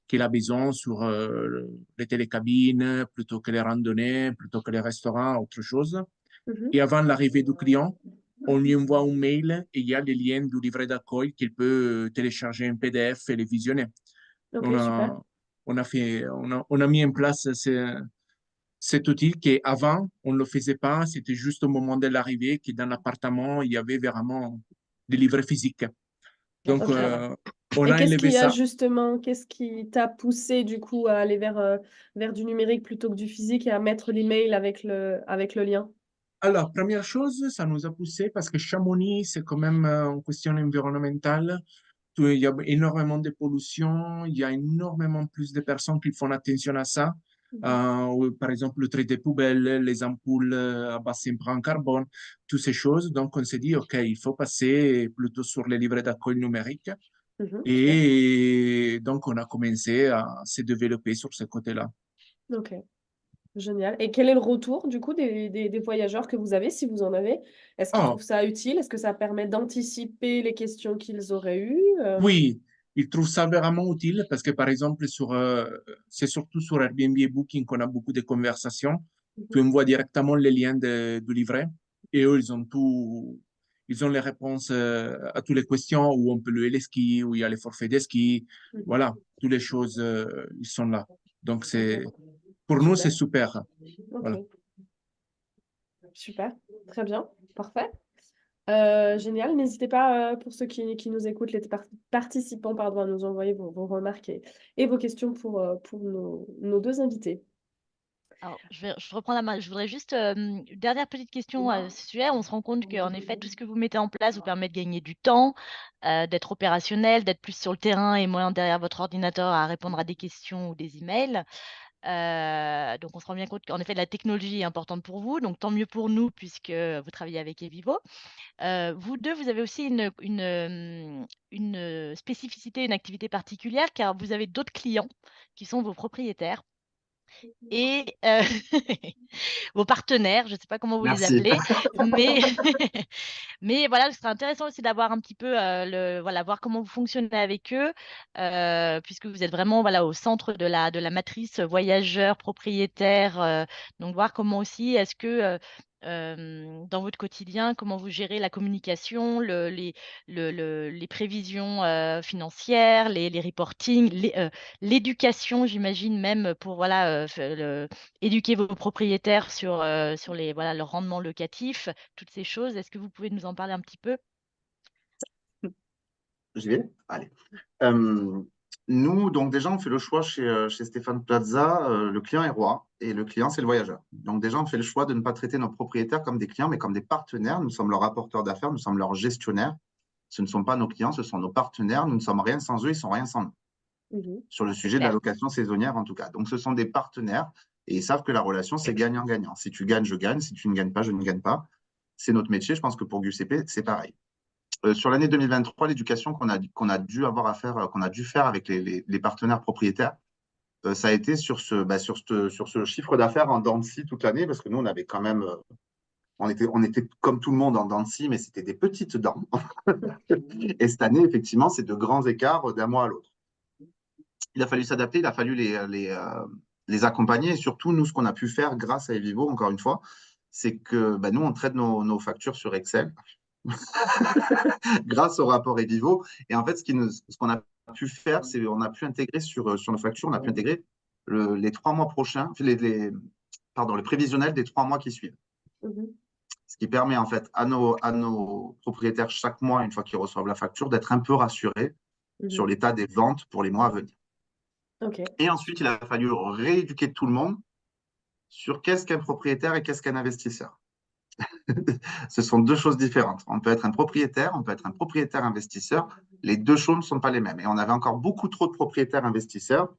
Speaker 4: qu'il a besoin sur les télécabines, plutôt que les randonnées, plutôt que les restaurants, autre chose.
Speaker 3: Mhm.
Speaker 4: Et avant l'arrivée du client, on lui envoie un mail et il y a les liens du livret d'accueil qu'il peut télécharger en PDF et les visionner.
Speaker 3: Ok,
Speaker 4: On
Speaker 3: super.
Speaker 4: a, on a mis en place cet outil qu'avant, on ne le faisait pas. C'était juste au moment de l'arrivée que dans l'appartement, il y avait vraiment des livrets physiques. Donc,
Speaker 3: Ok.
Speaker 4: on
Speaker 3: Et
Speaker 4: a
Speaker 3: qu'est-ce
Speaker 4: enlevé
Speaker 3: qui a
Speaker 4: ça.
Speaker 3: justement, qu'est-ce qui t'a poussé du coup à aller vers du numérique plutôt que du physique et à mettre l'email avec le lien?
Speaker 4: Alors, première chose, ça nous a poussé parce que Chamonix, c'est quand même une question environnementale. Il y a énormément de pollution, il y a énormément plus de personnes qui font attention à ça. Par exemple, le trait des poubelles, les ampoules à basse empreinte carbone, toutes ces choses. Donc, on s'est dit, OK, il faut passer plutôt sur les livrets d'accueil numériques.
Speaker 3: Super.
Speaker 4: Et donc, on a commencé à se développer sur ce côté-là.
Speaker 3: Ok. Génial. Et quel est le retour du coup des voyageurs que vous avez, si vous en avez? Est-ce qu'ils
Speaker 4: Ah,
Speaker 3: trouvent ça utile? Est-ce que ça permet d'anticiper les questions qu'ils auraient eues?
Speaker 4: oui, ils trouvent ça vraiment utile parce que, par exemple, c'est surtout sur Airbnb et Booking qu'on a beaucoup de conversations. Tu
Speaker 3: Mhm.
Speaker 4: envoies directement les liens du livret et eux, ils ont les réponses à toutes les questions où on peut louer les skis, où il y a les forfaits des skis.
Speaker 3: Mhm.
Speaker 4: Voilà, toutes les choses, ils sont là. Donc,
Speaker 3: Ok.
Speaker 4: pour nous, c'est
Speaker 3: Super.
Speaker 4: super.
Speaker 3: Ok.
Speaker 4: Voilà.
Speaker 3: Super. Très bien. Parfait. Génial. N'hésitez pas, pour ceux qui nous écoutent, les participants, pardon, à nous envoyer vos remarques et vos questions pour nos deux invités.
Speaker 2: Alors, je reprends la main. Je voudrais juste une dernière petite question à ce sujet. On se rend compte qu'en effet, tout ce que vous mettez en place vous permet de gagner du temps, d'être opérationnel, d'être plus sur le terrain et moins derrière votre ordinateur à répondre à des questions ou des emails. Donc, on se rend bien compte qu'en effet, la technologie est importante pour vous. Donc, tant mieux pour nous puisque vous travaillez avec Evivo. Vous deux, vous avez aussi une spécificité, une activité particulière car vous avez d'autres clients qui sont vos propriétaires et vos partenaires, je ne sais pas comment vous les
Speaker 1: Merci.
Speaker 2: appelez, mais, mais voilà, ce serait intéressant aussi d'avoir un petit peu, voilà, voir comment vous fonctionnez avec eux, puisque vous êtes vraiment voilà, au centre de la matrice voyageur, propriétaire. Donc, voir comment aussi, est-ce que dans votre quotidien, comment vous gérez la communication, les prévisions financières, les reportings, l'éducation, j'imagine, même pour voilà, éduquer vos propriétaires sur voilà, leur rendement locatif, toutes ces choses. Est-ce que vous pouvez nous en parler un petit peu?
Speaker 1: J'y vais? Allez. Euh, Nous, donc déjà, on fait le choix chez Stéphane Plaza, le client est roi et le client, c'est le voyageur. Donc déjà, on fait le choix de ne pas traiter nos propriétaires comme des clients, mais comme des partenaires. Nous sommes leurs apporteurs d'affaires, nous sommes leurs gestionnaires. Ce ne sont pas nos clients, ce sont nos partenaires. Nous ne sommes rien sans eux, ils ne sont rien sans nous.
Speaker 3: Mhm.
Speaker 1: Sur le sujet de la
Speaker 2: Super.
Speaker 1: location saisonnière, en tout cas. Donc ce sont des partenaires et ils savent que la relation, c'est gagnant-gagnant. Si tu gagnes, je gagne. Si tu ne gagnes pas, je ne gagne pas. C'est notre métier. Je pense que pour GUCP, c'est pareil. Sur l'année 2023, l'éducation qu'on a dû avoir à faire, qu'on a dû faire avec les partenaires propriétaires, ça a été sur ce chiffre d'affaires en dents de scie toute l'année, parce que nous, on avait quand même, on était comme tout le monde en dents de scie, mais c'était des petites dents. Et cette année, effectivement, c'est de grands écarts d'un mois à l'autre. Il a fallu s'adapter, il a fallu les accompagner, et surtout, nous, ce qu'on a pu faire grâce à Evivo, encore une fois, c'est que nous, on traite nos factures sur Excel grâce au rapport Evivo. Et en fait, ce qu'on a pu faire, c'est on a pu intégrer sur nos factures, on a pu intégrer les 3 mois prochains, pardon, le prévisionnel des 3 mois qui suivent.
Speaker 3: Mhm.
Speaker 1: Ce qui permet en fait à nos propriétaires chaque mois, une fois qu'ils reçoivent la facture, d'être un peu rassurés sur
Speaker 3: Mhm.
Speaker 1: l'état des ventes pour les mois à venir.
Speaker 3: Ok.
Speaker 1: Et ensuite, il a fallu rééduquer tout le monde sur qu'est-ce qu'un propriétaire et qu'est-ce qu'un investisseur. Ce sont deux choses différentes. On peut être un propriétaire, on peut être un propriétaire investisseur. Les deux choses ne sont pas les mêmes. Et on avait encore beaucoup trop de propriétaires investisseurs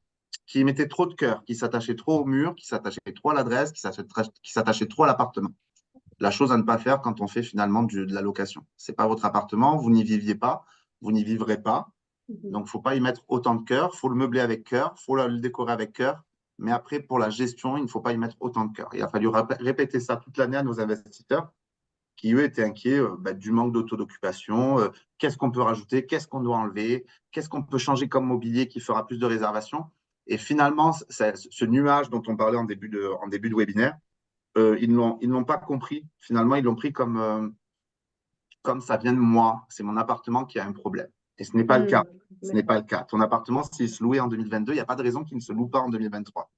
Speaker 1: qui mettaient trop de cœur, qui s'attachaient trop au mur, qui s'attachaient trop à l'adresse, qui s'attachaient trop à l'appartement. La chose à ne pas faire quand on fait finalement de la location. Ce n'est pas votre appartement, vous n'y viviez pas, vous n'y vivrez pas.
Speaker 3: Mhm.
Speaker 1: Donc, il ne faut pas y mettre autant de cœur. Il faut le meubler avec cœur, il faut le décorer avec cœur. Mais après, pour la gestion, il ne faut pas y mettre autant de cœur. Il a fallu répéter ça toute l'année à nos investisseurs qui, eux, étaient inquiets du manque d'auto-occupation. Qu'est-ce qu'on peut rajouter? Qu'est-ce qu'on doit enlever? Qu'est-ce qu'on peut changer comme mobilier qui fera plus de réservations? Et finalement, ce nuage dont on parlait en début de webinaire, ils ne l'ont pas compris. Finalement, ils l'ont pris comme ça vient de moi. C'est mon appartement qui a un problème. Et ce n'est pas le cas. Ce n'est pas
Speaker 3: D'accord.
Speaker 1: le cas. Ton appartement, s'il se louait en 2022, il n'y a pas de raison qu'il ne se loue pas en 2023.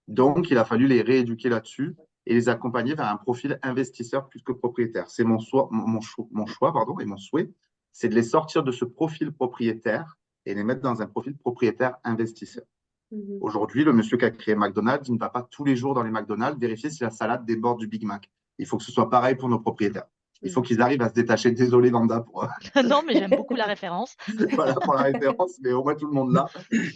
Speaker 1: Donc, il a fallu les rééduquer là-dessus et les accompagner vers un profil investisseur plus que propriétaire. C'est mon choix pardon, et mon souhait, c'est de les sortir de ce profil propriétaire et les mettre dans un profil propriétaire investisseur.
Speaker 3: Mhm.
Speaker 1: Aujourd'hui, le monsieur qui a créé McDonald's il ne va pas tous les jours dans les McDonald's vérifier si la salade déborde du Big Mac. Il faut que ce soit pareil pour nos propriétaires. Il faut
Speaker 3: Mhm.
Speaker 1: qu'ils arrivent à se détacher. Désolé, Lambda, pour,
Speaker 2: Non, mais j'aime beaucoup la référence.
Speaker 1: voilà, pour la référence, mais au moins tout le monde l'a.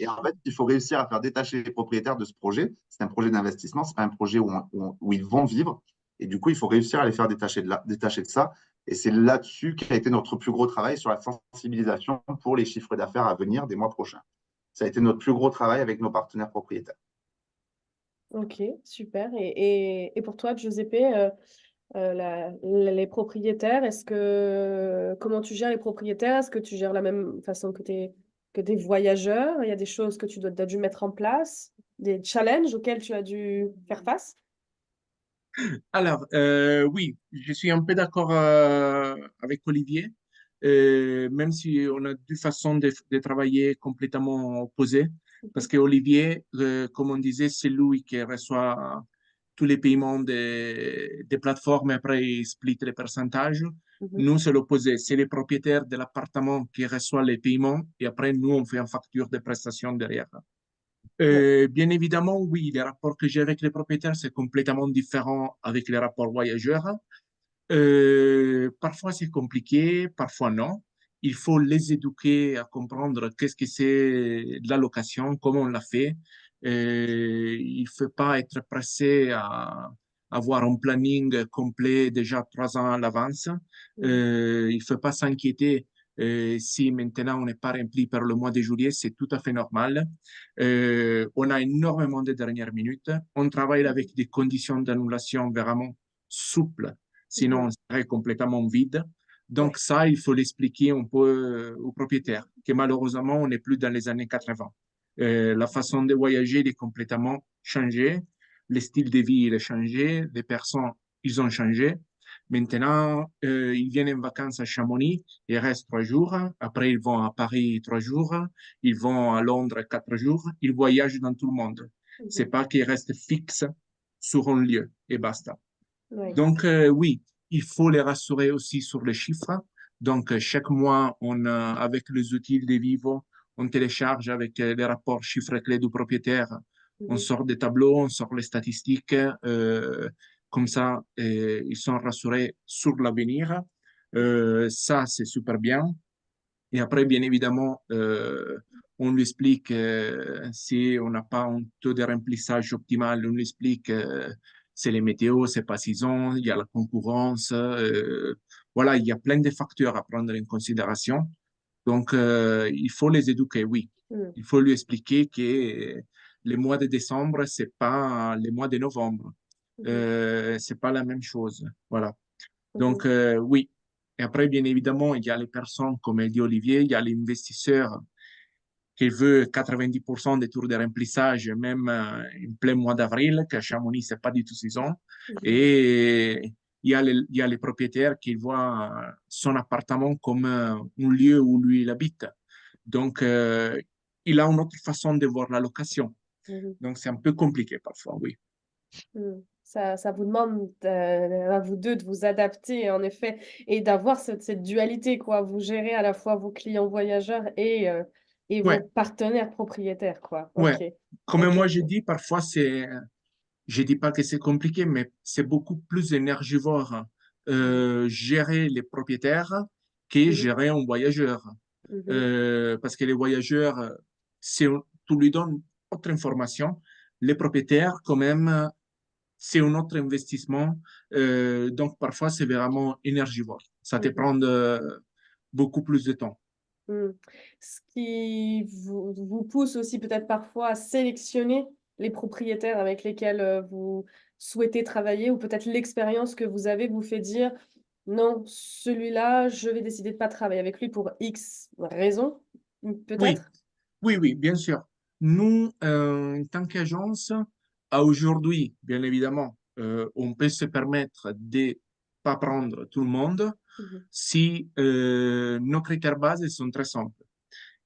Speaker 1: Et en fait, il faut réussir à faire détacher les propriétaires de ce projet. C'est un projet d'investissement, ce n'est pas un projet où ils vont vivre. Et du coup, il faut réussir à les faire détacher de ça. Et c'est là-dessus qu'a été notre plus gros travail sur la sensibilisation pour les chiffres d'affaires à venir des mois prochains. Ça a été notre plus gros travail avec nos partenaires propriétaires.
Speaker 3: Ok, super. Et pour toi, Giuseppe, les propriétaires, comment tu gères les propriétaires? Est-ce que tu gères la même façon que des voyageurs? Il y a des choses que as dû mettre en place, des challenges auxquels tu as dû faire face?
Speaker 4: Alors, oui, je suis un peu d'accord avec Olivier, même si on a deux façons de travailler complètement opposées, parce que Olivier, comme on disait, c'est lui qui reçoit tous les paiements des plateformes et après il split les pourcentages.
Speaker 3: Mhm.
Speaker 4: Nous, c'est l'opposé, c'est les propriétaires de l'appartement qui reçoivent les paiements et après nous, on fait une facture de prestation derrière.
Speaker 3: Ouais.
Speaker 4: Bien évidemment, oui, les rapports que j'ai avec les propriétaires, c'est complètement différent avec les rapports voyageurs. Parfois, c'est compliqué, parfois non. Il faut les éduquer à comprendre qu'est-ce que c'est de la location, comment on l'a fait. Il ne faut pas être pressé à avoir un planning complet déjà 3 ans à l'avance.
Speaker 3: Mhm.
Speaker 4: Il ne faut pas s'inquiéter si maintenant on n'est pas rempli par le mois de juillet, c'est tout à fait normal. On a énormément de dernières minutes. On travaille
Speaker 3: Mhm.
Speaker 4: avec des conditions d'annulation vraiment souples, sinon
Speaker 3: Mhm.
Speaker 4: on serait complètement vide. Donc
Speaker 3: Ouais.
Speaker 4: ça, il faut l'expliquer un peu aux propriétaires, que malheureusement, on n'est plus dans les années 80. La façon de voyager il est complètement changée, le style de vie il est changé, les personnes, ils ont changé. Maintenant, ils viennent en vacances à Chamonix, ils restent 3 jours, après ils vont à Paris 3 jours, ils vont à Londres 4 jours, ils voyagent dans tout le monde. C'est
Speaker 3: Mhm.
Speaker 4: pas qu'ils restent fixes sur un lieu et basta.
Speaker 3: Ouais.
Speaker 4: Donc, oui, il faut les rassurer aussi sur les chiffres. Donc, chaque mois, avec les outils de Vivo, on télécharge avec les rapports chiffres clés du propriétaire. On
Speaker 3: Mhm.
Speaker 4: sort des tableaux, on sort les statistiques. Comme ça, ils sont rassurés sur l'avenir. Ça, c'est super bien. Et après, bien évidemment, on lui explique si on n'a pas un taux de remplissage optimal, on lui explique c'est les météos, c'est pas saison, il y a la concurrence. Voilà, il y a plein de facteurs à prendre en considération. Donc, il faut les éduquer, oui.
Speaker 3: Mhm.
Speaker 4: Il faut lui expliquer que les mois de décembre, c'est pas les mois de novembre.
Speaker 3: Mhm.
Speaker 4: C'est pas la même chose. Voilà. Donc,
Speaker 3: Mhm.
Speaker 4: oui. Et après, bien évidemment, il y a les personnes, comme a dit Olivier, il y a l'investisseur qui veut 90% des tours de remplissage, même en plein mois d'avril, qu'à Chamonix, c'est pas du tout saison.
Speaker 3: Mhm.
Speaker 4: Et il y a les propriétaires qui voient son appartement comme un lieu où lui il habite. Donc, il a une autre façon de voir la location.
Speaker 3: Mhm.
Speaker 4: Donc, c'est un peu compliqué parfois, oui.
Speaker 3: Ça vous demande à vous deux de vous adapter, en effet, et d'avoir cette dualité, quoi. Vous gérez à la fois vos clients voyageurs et vos
Speaker 4: Ouais,
Speaker 3: partenaires propriétaires, quoi.
Speaker 4: ouais.
Speaker 3: Ok,
Speaker 4: Comme
Speaker 3: ok,
Speaker 4: moi, je
Speaker 3: ok.
Speaker 4: dis, parfois, je dis pas que c'est compliqué, mais c'est beaucoup plus énergivore
Speaker 3: Mhm.
Speaker 4: gérer les propriétaires que
Speaker 3: Mhm.
Speaker 4: gérer un voyageur.
Speaker 3: Mhm.
Speaker 4: Parce que les voyageurs, tu lui donnes autre information. Les propriétaires, quand même, c'est un autre investissement. Donc, parfois, c'est vraiment énergivore. Ça te
Speaker 3: Mhm.
Speaker 4: prend beaucoup plus de temps.
Speaker 3: Mhm. Ce qui vous pousse aussi peut-être parfois à sélectionner les propriétaires avec lesquels vous souhaitez travailler, ou peut-être l'expérience que vous avez vous fait dire, non, celui-là, je vais décider de pas travailler avec lui pour X raisons,
Speaker 4: Oui,
Speaker 3: peut-être?
Speaker 4: oui, oui, bien sûr. Nous, en tant qu'agence, à aujourd'hui, bien évidemment, on peut se permettre de pas prendre tout le monde si nos critères bases sont très simples.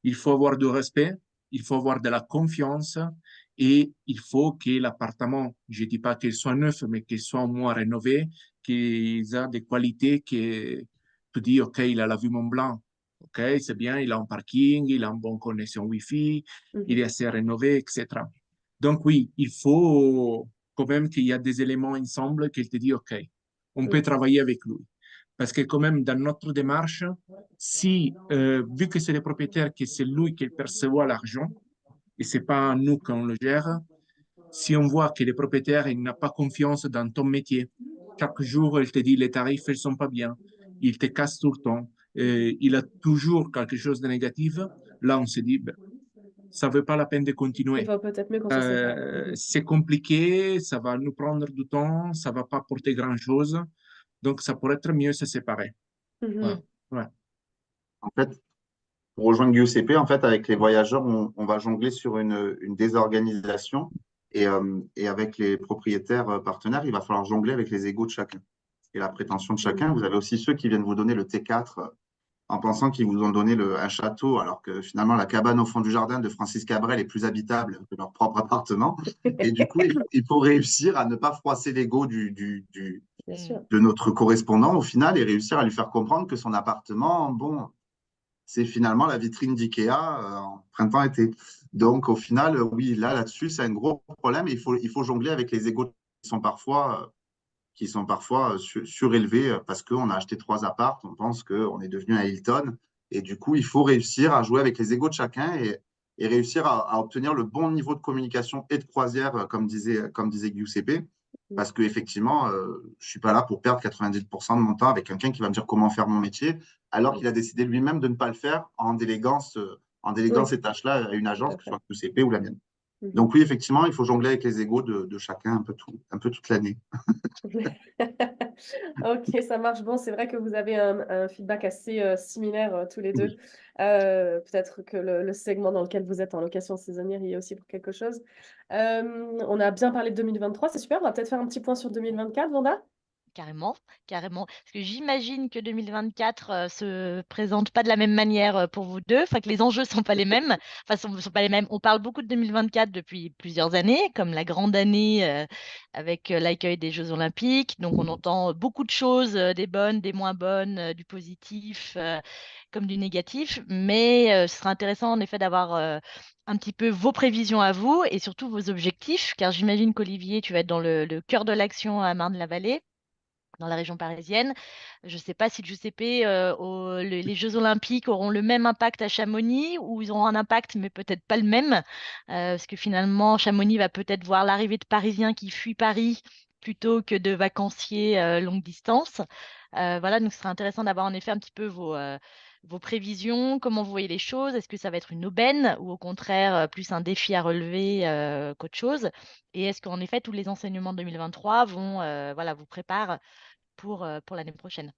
Speaker 4: Il faut avoir du respect, il faut avoir de la confiance et il faut que l'appartement, je ne dis pas qu'il soit neuf, mais qu'il soit au moins rénové, qu'il ait des qualités que tu dis, OK, il a la vue Mont Blanc, OK, c'est bien, il a un parking, il a une bonne connexion Wi-Fi, il est assez rénové, etc. Donc oui, il faut quand même qu'il y ait des éléments ensemble qu'il te dit, OK, on peut travailler avec lui. Parce que quand même, dans notre démarche, si, vu que c'est le propriétaire, que c'est lui qui perçoit l'argent, et c'est pas nous qu'on le gère, si on voit que le propriétaire il n'a pas confiance dans ton métier, chaque jour, il te dit les tarifs ne sont pas bien, il te casse tout le temps, il a toujours quelque chose de négatif, là, on se dit, ben, ça ne vaut pas la peine de
Speaker 3: Il
Speaker 4: continuer.
Speaker 3: vaut peut-être mieux qu'on se sépare.
Speaker 4: C'est compliqué, ça va nous prendre du temps, ça ne va pas apporter grand-chose, donc ça pourrait être mieux se séparer. Ouais, ouais.
Speaker 1: En fait, pour rejoindre Giuseppe, en fait, avec les voyageurs, on va jongler sur une désorganisation et avec les propriétaires partenaires, il va falloir jongler avec les égos de chacun et la prétention de chacun. Vous avez aussi ceux qui viennent vous donner le T4 en pensant qu'ils vous ont donné un château, alors que finalement, la cabane au fond du jardin de Francis Cabrel est plus habitable que leur propre appartement. Et du coup, il faut réussir à ne pas froisser l'ego
Speaker 3: Bien sûr.
Speaker 1: de notre correspondant au final et réussir à lui faire comprendre que son appartement, bon, c'est finalement la vitrine d'IKEA en printemps-été. Donc, au final, oui, là-dessus, c'est un gros problème. Il faut jongler avec les égos qui sont parfois surélevés parce qu'on a acheté 3 apparts, on pense qu'on est devenu un Hilton. Et du coup, il faut réussir à jouer avec les égos de chacun et réussir à obtenir le bon niveau de communication et de croisière, comme disait Giuseppe. Parce qu'effectivement, je ne suis pas là pour perdre 90% de mon temps avec quelqu'un qui va me dire comment faire mon métier, alors qu'il a décidé lui-même de ne pas le faire en déléguant ces tâches-là à une agence, que ce soit Giuseppe ou la mienne. Donc oui, effectivement, il faut jongler avec les égos de chacun un peu toute l'année.
Speaker 3: Ok, ça marche. Bon, c'est vrai que vous avez un feedback assez similaire tous les deux.
Speaker 1: Oui.
Speaker 3: Peut-être que le segment dans lequel vous êtes en location saisonnière y est aussi pour quelque chose. On a bien parlé de 2023, c'est super. On va peut-être faire un petit point sur 2024, Vanda.
Speaker 2: Carrément, carrément. Parce que j'imagine que 2024 se présente pas de la même manière pour vous deux, enfin que les enjeux sont pas les mêmes. Enfin, sont pas les mêmes. On parle beaucoup de 2024 depuis plusieurs années, comme la grande année avec l'accueil des Jeux Olympiques. Donc, on entend beaucoup de choses, des bonnes, des moins bonnes, du positif comme du négatif. Mais ce sera intéressant en effet d'avoir un petit peu vos prévisions à vous et surtout vos objectifs, car j'imagine qu'Olivier, tu vas être dans le cœur de l'action à Marne-la-Vallée dans la région parisienne. Je ne sais pas si Giuseppe, les Jeux Olympiques auront le même impact à Chamonix ou ils auront un impact, mais peut-être pas le même. Parce que finalement, Chamonix va peut-être voir l'arrivée de Parisiens qui fuient Paris plutôt que de vacanciers longue distance. Voilà, donc ce serait intéressant d'avoir en effet un petit peu vos prévisions, comment vous voyez les choses. Est-ce que ça va être une aubaine ou au contraire plus un défi à relever qu'autre chose? Et est-ce qu'en effet, tous les enseignements de 2023 vont, voilà, vous préparent pour l'année prochaine?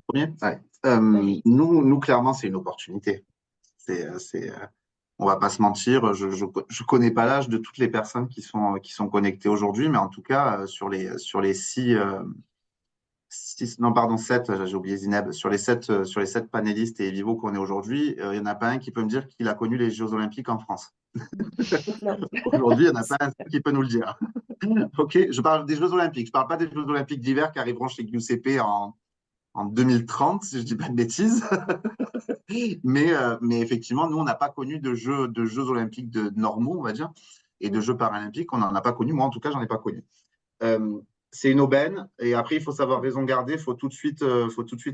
Speaker 1: Premier? Ouais.
Speaker 3: Vas-y.
Speaker 1: Nous, clairement, c'est une opportunité. On va pas se mentir, je connais pas l'âge de toutes les personnes qui sont connectées aujourd'hui, mais en tout cas, sur les non, pardon, 7, j'ai oublié Zineb, sur les sept panélistes et vivos qu'on est aujourd'hui, il n'y en a pas un qui peut me dire qu'il a connu les Jeux Olympiques en France.
Speaker 3: Non.
Speaker 1: Aujourd'hui, il n'y en a pas un qui peut nous le dire. Ok, je parle des Jeux Olympiques, je ne parle pas des Jeux Olympiques d'hiver qui arriveront chez Giuseppe en 2030, si je ne dis pas de bêtises. Mais effectivement, nous, on n'a pas connu de jeux olympiques normaux, on va dire, et de Jeux paralympiques, on n'en a pas connu. Moi, en tout cas, j'en ai pas connu. Euh, c'est une aubaine, et après, il faut savoir raison garder, faut tout de suite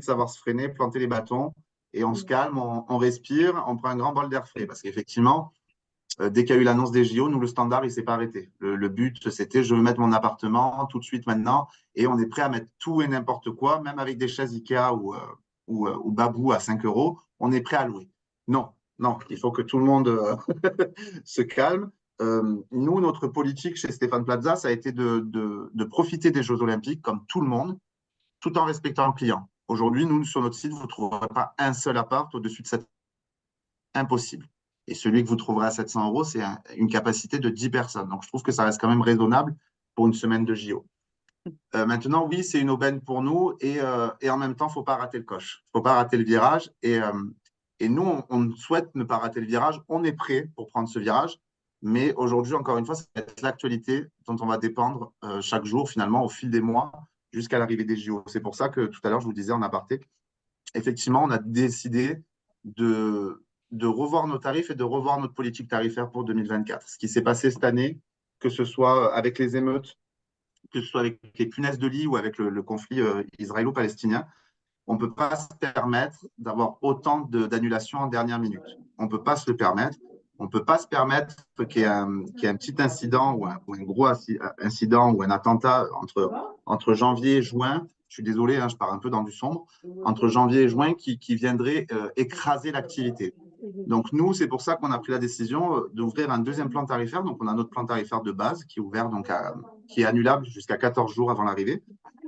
Speaker 1: savoir se freiner, planter les bâtons, et on se calme, on respire, on prend un grand bol d'air frais, parce qu'effectivement, dès qu'il y a eu l'annonce des JO, nous, le standard, il ne s'est pas arrêté. Le but, c'était je veux mettre mon appartement tout de suite maintenant, et on est prêt à mettre tout et n'importe quoi, même avec des chaises Ikea ou Babou à 5 euros, on est prêt à louer. Non, non, il faut que tout le monde se calme. Nous, notre politique chez Stéphane Plaza, ça a été de profiter des Jeux Olympiques comme tout le monde, tout en respectant le client. Aujourd'hui, nous, sur notre site, vous ne trouverez pas un seul appart au-dessus de 7. Impossible. Et celui que vous trouverez à 700 euros, c'est une capacité de 10 personnes. Donc, je trouve que ça reste quand même raisonnable pour une semaine de JO. Maintenant, oui, c'est une aubaine pour nous et en même temps, il ne faut pas rater le coche. Il ne faut pas rater le virage. Et nous, on souhaite ne pas rater le virage. On est prêt pour prendre ce virage. Mais aujourd'hui, encore une fois, c'est l'actualité dont on va dépendre chaque jour, finalement, au fil des mois, jusqu'à l'arrivée des JO. C'est pour ça que tout à l'heure, je vous disais en aparté, effectivement, on a décidé de revoir nos tarifs et de revoir notre politique tarifaire pour 2024. Ce qui s'est passé cette année, que ce soit avec les émeutes, que ce soit avec les punaises de lit ou avec le conflit israélo-palestinien, on ne peut pas se permettre d'avoir autant d'annulations en dernière minute. On ne peut pas se le permettre. On ne peut pas se permettre qu'il y ait un petit incident ou un gros incident ou un attentat entre janvier et juin. Je suis désolé, hein, je pars un peu dans du sombre. Entre janvier et juin qui viendrait écraser l'activité. Donc nous, c'est pour ça qu'on a pris la décision d'ouvrir un deuxième plan tarifaire. Donc on a notre plan tarifaire de base qui est ouvert, donc qui est annulable jusqu'à 14 jours avant l'arrivée.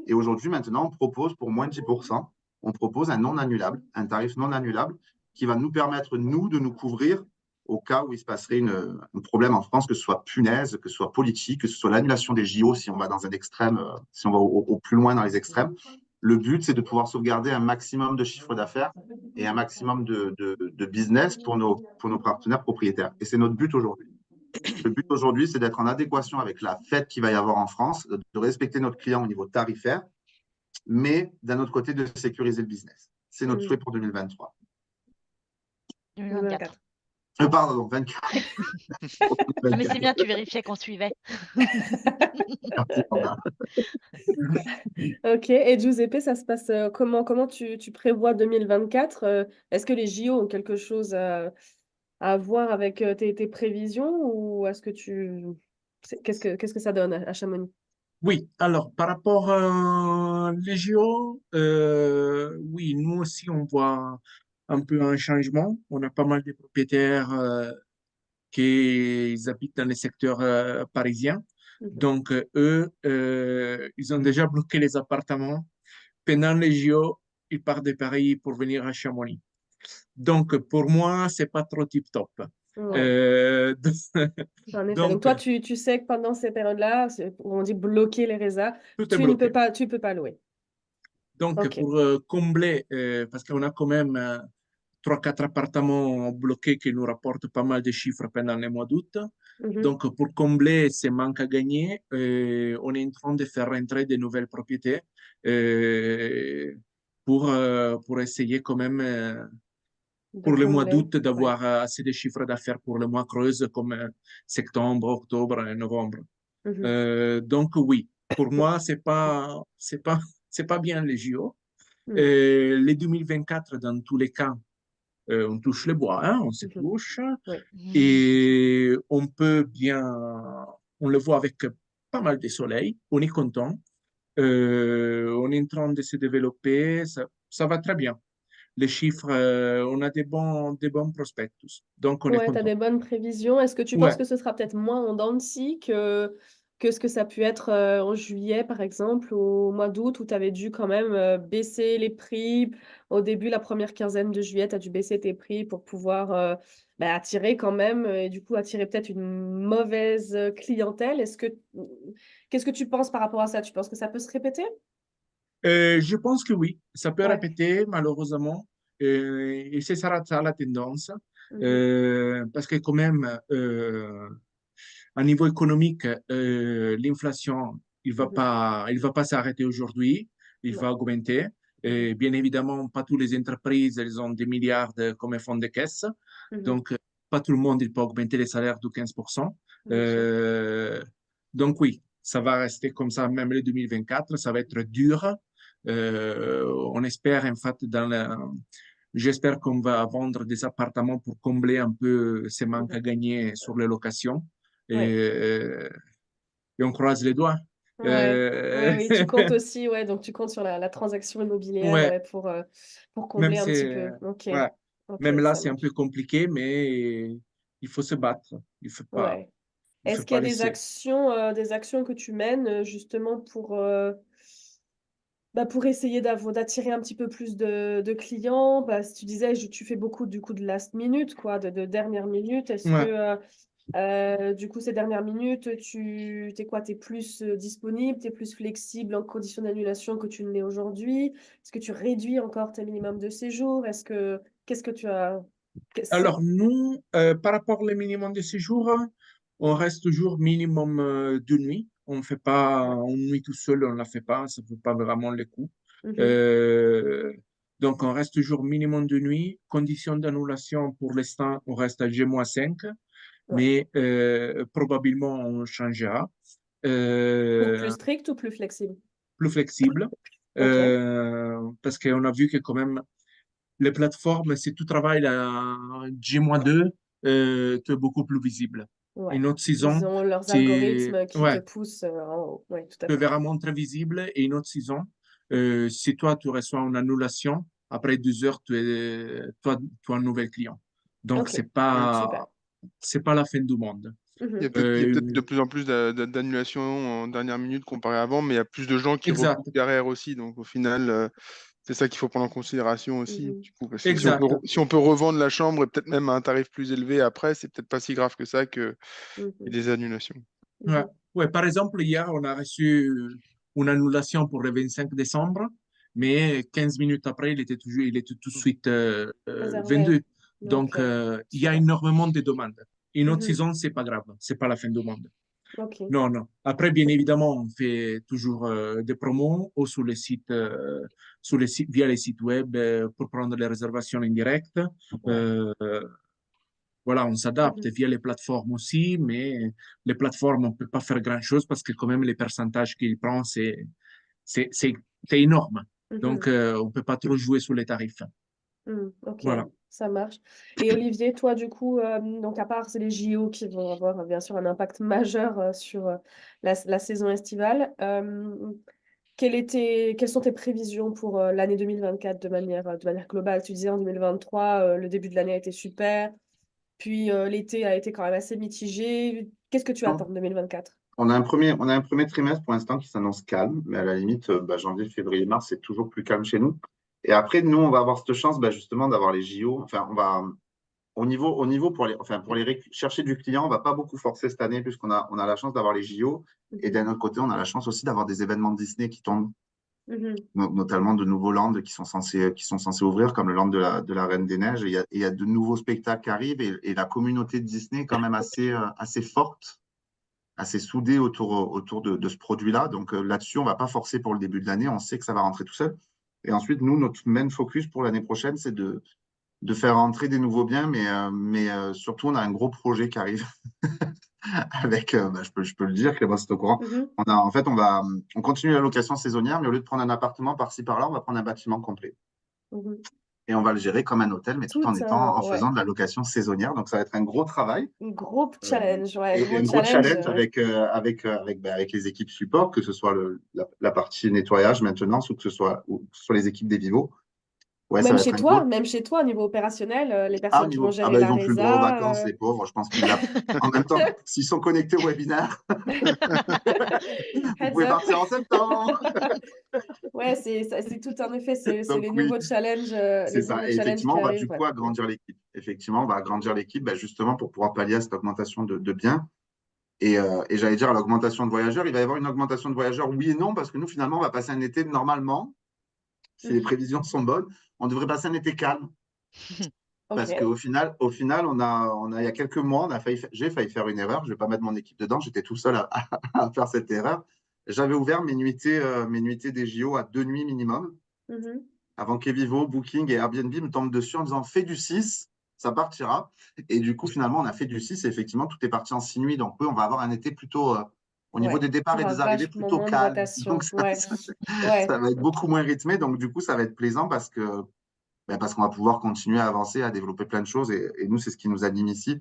Speaker 1: Et aujourd'hui, maintenant, on propose pour moins de 10%, on propose un non annulable, un tarif non annulable qui va nous permettre, nous, de nous couvrir au cas où il se passerait un problème en France, que ce soit punaise, que ce soit politique, que ce soit l'annulation des JO, si on va dans un extrême, si on va au plus loin dans les extrêmes. Le but, c'est de pouvoir sauvegarder un maximum de chiffre d'affaires et un maximum de business pour nos partenaires propriétaires. Et c'est notre but aujourd'hui. Le but aujourd'hui, c'est d'être en adéquation avec la fête qu'il va y avoir en France, de respecter notre client au niveau tarifaire, mais d'un autre côté, de sécuriser le business. C'est notre souhait pour 2023.
Speaker 2: 2024.
Speaker 1: Pardon, 24.
Speaker 2: Ah, mais c'est bien, tu vérifiais qu'on suivait.
Speaker 1: Merci, Sandra.
Speaker 3: Ok, et Giuseppe, ça se passe comment tu prévois 2024? Est-ce que les JO ont quelque chose à voir avec tes prévisions ou est-ce que qu'est-ce que ça donne à Chamonix?
Speaker 4: Oui, alors par rapport les JO, oui, nous aussi on voit un peu un changement. On a pas mal de propriétaires qui habitent dans les secteurs parisiens. Donc eux, ils ont déjà bloqué les appartements. Pendant les JO, ils partent de Paris pour venir à Chamonix. Donc pour moi, c'est pas trop tip-top.
Speaker 3: Ouais. En effet. Donc
Speaker 4: Donc,
Speaker 3: toi, tu sais que pendant ces périodes-là, on dit bloquer les résas,
Speaker 4: tout est
Speaker 3: tu ne
Speaker 4: bloqué.
Speaker 3: peux pas louer.
Speaker 4: Donc,
Speaker 3: Ok.
Speaker 4: pour combler, parce qu'on a quand même 3-4 appartements bloqués qui nous rapportent pas mal de chiffres pendant les mois d'août.
Speaker 3: Mhm.
Speaker 4: Donc, pour combler ces manques à gagner, on est en train de faire rentrer de nouvelles propriétés pour essayer quand même,
Speaker 3: De
Speaker 4: pour le mois
Speaker 3: combler.
Speaker 4: d'août, d'avoir assez de chiffres d'affaires pour le mois creuse comme septembre, octobre et novembre.
Speaker 3: Mhm.
Speaker 4: Donc, oui, pour moi, c'est pas bien les JO.
Speaker 3: Mhm.
Speaker 4: Les 2024, dans tous les cas, on touche le bois, hein, on se
Speaker 3: Mhm.
Speaker 4: touche.
Speaker 3: Oui.
Speaker 4: Et on peut bien, on le voit avec pas mal de soleil, on est content. On est en train de se développer, ça va très bien. Les chiffres, on a des bons prospectus, donc on est
Speaker 3: Ouais, tu as
Speaker 4: content.
Speaker 3: des bonnes prévisions. Est-ce que tu penses
Speaker 4: Ouais.
Speaker 3: que ce sera peut-être moins en dents de scie que ce que ça a pu être en juillet, par exemple, au mois d'août, où tu avais dû quand même baisser les prix? Au début, la première quinzaine de juillet, tu as dû baisser tes prix pour pouvoir attirer quand même, et du coup attirer peut-être une mauvaise clientèle. Qu'est-ce que tu penses par rapport à ça? Tu penses que ça peut se répéter?
Speaker 4: Je pense que oui, ça peut
Speaker 3: Ouais.
Speaker 4: répéter malheureusement, et ce sera ça la tendance,
Speaker 3: Mhm.
Speaker 4: parce que quand même, à niveau économique, l'inflation,
Speaker 3: Mhm.
Speaker 4: il va pas s'arrêter aujourd'hui, il
Speaker 3: Non.
Speaker 4: va augmenter.
Speaker 3: Mhm.
Speaker 4: Et bien évidemment, pas toutes les entreprises, elles ont des milliards comme fonds de caisse,
Speaker 3: Mhm.
Speaker 4: donc pas tout le monde il peut augmenter les salaires de 15%.
Speaker 3: Bien sûr.
Speaker 4: Euh, donc oui, ça va rester comme ça même le 2024, ça va être dur. On espère en fait j'espère qu'on va vendre des appartements pour combler un peu ces manques à
Speaker 3: Mhm.
Speaker 4: gagner sur les locations
Speaker 3: Oui.
Speaker 4: et on croise les doigts.
Speaker 3: Ouais,
Speaker 4: Euh,
Speaker 3: ouais, oui, tu comptes aussi, ouais, donc tu comptes sur la transaction immobilière,
Speaker 4: ouais,
Speaker 3: ouais, pour
Speaker 4: même
Speaker 3: combler un petit
Speaker 4: c'est
Speaker 3: peu. Ok,
Speaker 4: ouais,
Speaker 3: ok,
Speaker 4: même là
Speaker 3: ça
Speaker 4: c'est un peu
Speaker 3: marche.
Speaker 4: compliqué, mais il faut se battre.
Speaker 3: Ouais.
Speaker 4: Il
Speaker 3: Est-ce
Speaker 4: faut
Speaker 3: qu'il y
Speaker 4: pas
Speaker 3: a
Speaker 4: laisser.
Speaker 3: des actions que tu mènes justement pour essayer d'attirer un petit peu plus de clients? Si tu disais, tu fais beaucoup du coup de last minute, quoi, de dernière minute. Est-ce que
Speaker 4: Ouais.
Speaker 3: Du coup, ces dernières minutes, t'es quoi? T'es plus disponible, t'es plus flexible en condition d'annulation que tu ne l'es aujourd'hui? Est-ce que tu réduis encore tes minimums de séjour? Qu'est-ce que tu as?
Speaker 4: Alors, nous, par rapport au minimum de séjour, on reste toujours minimum 2 nuits. On ne fait pas une nuit tout seul, on ne la fait pas, ça ne vaut pas vraiment le coup.
Speaker 3: Mhm.
Speaker 4: Euh, donc, on reste toujours minimum 2 nuits. Condition d'annulation, pour l'instant, on reste à G-5,
Speaker 3: Ouais.
Speaker 4: mais probablement on changera.
Speaker 3: Pour plus
Speaker 4: Euh,
Speaker 3: strict ou plus flexible?
Speaker 4: Plus flexible,
Speaker 3: Ok.
Speaker 4: parce qu'on a vu que quand même, les plateformes, si tu travailles à J-2, tu es beaucoup plus visible.
Speaker 3: Ouais.
Speaker 4: Une autre
Speaker 3: Ils
Speaker 4: saison,
Speaker 3: ont leurs
Speaker 4: c'est
Speaker 3: algorithmes qui te
Speaker 4: ouais,
Speaker 3: poussent en haut. Ouais, tout à
Speaker 4: tu es
Speaker 3: fait.
Speaker 4: vraiment très visible. Et une autre saison, si toi, tu reçois une annulation, après 2 heures, tu as un nouvel client. Donc,
Speaker 3: Ok. Super.
Speaker 4: c'est pas la fin du monde.
Speaker 3: Mhm.
Speaker 5: Il y a peut-être de
Speaker 4: Euh,
Speaker 5: plus en plus d'annulations en dernière minute comparé à avant, mais il y a plus de gens qui
Speaker 4: exact,
Speaker 5: rebookent derrière aussi. Donc au final, c'est ça qu'il faut prendre en considération aussi,
Speaker 3: Mhm.
Speaker 5: du coup, parce que
Speaker 4: exact.
Speaker 5: si on peut revendre la chambre et peut-être même à un tarif plus élevé après, c'est peut-être pas si grave que ça qu'il y ait
Speaker 3: Mhm.
Speaker 5: des annulations.
Speaker 4: Ouais.
Speaker 3: Mhm.
Speaker 4: Ouais, par exemple, hier, on a reçu une annulation pour le 25 décembre, mais 15 minutes après, il était tout de suite
Speaker 3: Réservé.
Speaker 4: vendu.
Speaker 3: Ok.
Speaker 4: Donc, il y a
Speaker 3: Super.
Speaker 4: énormément de demandes. Une autre
Speaker 3: Mhm.
Speaker 4: saison, c'est pas grave, c'est pas la fin du monde.
Speaker 3: Ok.
Speaker 4: Non, non. Après, bien évidemment, on fait toujours des promos ou sur les sites, via les sites web pour prendre les réservations en direct.
Speaker 3: Ouais.
Speaker 4: Euh, voilà, on s'adapte
Speaker 3: Mhm.
Speaker 4: via les plateformes aussi, mais les plateformes, on ne peut pas faire grand-chose parce que quand même, les pourcentages qu'ils prennent, c'est, c'est, c'est énorme. Donc,
Speaker 3: Mhm.
Speaker 4: on ne peut pas trop jouer sur les tarifs.
Speaker 3: Ok,
Speaker 4: Voilà.
Speaker 3: ça marche. Et Olivier, toi, du coup, donc à part c'est les JO qui vont avoir bien sûr un impact majeur sur la saison estivale, quelles sont tes prévisions pour l'année 2024 de manière globale? Tu disais en 2023, le début de l'année a été super, puis l'été a été quand même assez mitigé. Qu'est-ce que tu attends
Speaker 1: Non.
Speaker 3: en 2024?
Speaker 1: On a un premier trimestre pour l'instant qui s'annonce calme, mais à la limite, janvier, février, mars, c'est toujours plus calme chez nous. Et après, nous, on va avoir cette chance justement d'avoir les JO. Enfin, au niveau pour chercher du client, on va pas beaucoup forcer cette année puisqu'on a la chance d'avoir les JO. Et
Speaker 3: Mhm.
Speaker 1: d'un autre côté, on a la chance aussi d'avoir des événements Disney qui tombent,
Speaker 3: Mhm.
Speaker 1: notamment de nouveaux lands qui sont censés ouvrir, comme le land de la Reine des Neiges. Et il y a de nouveaux spectacles qui arrivent et la communauté de Disney est quand même assez forte, assez soudée autour de ce produit-là. Donc là-dessus, on ne va pas forcer pour le début de l'année. On sait que ça va rentrer tout seul. Et ensuite, nous, notre main focus pour l'année prochaine, c'est de faire rentrer des nouveaux biens, mais surtout, on a un gros projet qui arrive avec, je peux le dire, Clément, c'est au courant.
Speaker 3: Mhm.
Speaker 1: En fait, on continue la location saisonnière, mais au lieu de prendre un appartement par-ci, par-là, on va prendre un bâtiment complet.
Speaker 3: Mhm.
Speaker 1: Et on va le gérer comme un hôtel, mais tout
Speaker 3: Tout
Speaker 1: en
Speaker 3: ouais,
Speaker 1: faisant de la location saisonnière. Donc, ça va être un gros travail.
Speaker 3: gros
Speaker 1: Euh,
Speaker 3: challenge, ouais,
Speaker 1: et
Speaker 3: gros
Speaker 1: un gros
Speaker 3: challenge.
Speaker 1: challenge avec les équipes support, que ce soit la partie nettoyage, maintenance, ou que ce soit les équipes des vivos. Ouais, ça va être un gros.
Speaker 3: Même chez toi, au niveau opérationnel, les
Speaker 1: Ah, au
Speaker 3: personnes qui vont
Speaker 1: niveau. Ah,
Speaker 3: gérer la
Speaker 1: ils ont plus le droit aux vacances,
Speaker 3: résa.
Speaker 1: les pauvres. Je pense qu'ils l'ont. En même temps, s'ils sont connectés au webinaire, vous
Speaker 3: Heads
Speaker 1: pouvez
Speaker 3: up.
Speaker 1: partir en septembre.
Speaker 3: Ouais, c'est tout un effet, c'est
Speaker 1: Donc, oui, c'est
Speaker 3: les
Speaker 1: ça.
Speaker 3: nouveaux
Speaker 1: Et
Speaker 3: challenges
Speaker 1: effectivement,
Speaker 3: qui
Speaker 1: on va
Speaker 3: arrivent.
Speaker 1: du
Speaker 3: Ouais.
Speaker 1: coup agrandir l'équipe. Effectivement, on va agrandir l'équipe justement pour pouvoir pallier à cette augmentation de biens. Et j'allais dire à l'augmentation de voyageurs, il va y avoir une augmentation de voyageurs, oui et non, parce que nous, finalement, on va passer un été normalement, si les
Speaker 3: Mhm.
Speaker 1: prévisions sont bonnes, on devrait passer un été calme.
Speaker 3: Ok.
Speaker 1: Parce qu'au final, il y a quelques mois, j'ai failli faire une erreur. Je ne vais pas mettre mon équipe dedans. J'étais tout seul à faire cette erreur. J'avais ouvert mes nuitées des JO à 2 nuits minimum.
Speaker 3: Mhm.
Speaker 1: Avant qu'Evivo, Booking et Airbnb me tombent dessus en disant fais du 6, ça partira. Et du coup, finalement, on a fait du 6 et effectivement, tout est parti en 6 nuits. Donc, oui, on va avoir un été plutôt, au niveau
Speaker 3: Ouais.
Speaker 1: des
Speaker 3: Tu
Speaker 1: départs et
Speaker 3: auras
Speaker 1: des arrivées,
Speaker 3: vachement
Speaker 1: plutôt
Speaker 3: moins de
Speaker 1: calme. Donc,
Speaker 3: rotation. Ouais. Ouais.
Speaker 1: ça va être
Speaker 3: Ok.
Speaker 1: beaucoup moins rythmé. Donc, du coup, ça va être plaisant parce qu'on va pouvoir continuer à avancer, à développer plein de choses. Et nous, c'est ce qui nous anime ici.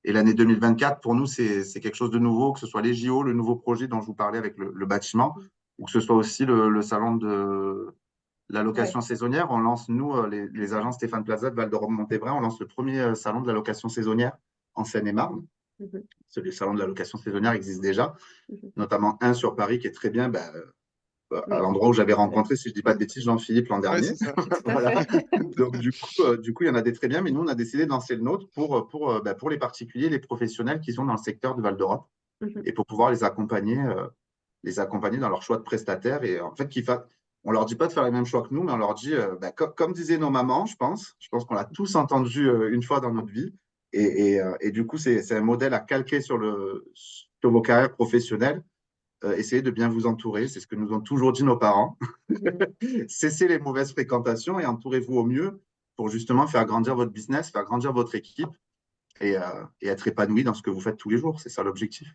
Speaker 1: Et l'année 2024, pour nous, c'est quelque chose de nouveau, que ce soit les JO, le nouveau projet dont je vous parlais avec le bâtiment, ou que ce soit aussi le salon de la location
Speaker 3: Ouais.
Speaker 1: saisonnière. On lance, nous, les agences Stéphane Plaza de Val-d'Europe-Montévrain, on lance le premier salon de la location saisonnière en Seine-et-Marne.
Speaker 3: Mhm.
Speaker 1: Le salon de la location saisonnière existe déjà,
Speaker 3: Mhm.
Speaker 1: notamment un sur Paris qui est très bien.
Speaker 3: Oui,
Speaker 1: l'endroit où j'avais
Speaker 3: tout à fait.
Speaker 1: rencontré, si je dis pas de bêtises, Jean-Philippe l'an
Speaker 5: Ouais,
Speaker 1: dernier.
Speaker 5: c'est ça.
Speaker 3: Tout à
Speaker 1: Voilà.
Speaker 3: fait.
Speaker 1: Donc, du coup, il y en a des très bien, mais nous, on a décidé de lancer le nôtre pour les particuliers, les professionnels qui sont dans le secteur du Val d'Europe
Speaker 3: Mhm.
Speaker 1: et pour pouvoir les accompagner dans leur choix de prestataire. Et en fait, on leur dit pas de faire les mêmes choix que nous, mais on leur dit, comme disaient nos mamans, je pense qu'on l'a tous entendu une fois dans notre vie. Et du coup, c'est un modèle à calquer sur vos carrières professionnelles. Essayez de bien vous entourer, c'est ce que nous ont toujours dit nos parents.
Speaker 3: Mhm.
Speaker 1: Cessez les mauvaises fréquentations et entourez-vous au mieux pour justement faire grandir votre business, faire grandir votre équipe et être épanoui dans ce que vous faites tous les jours. C'est ça l'objectif.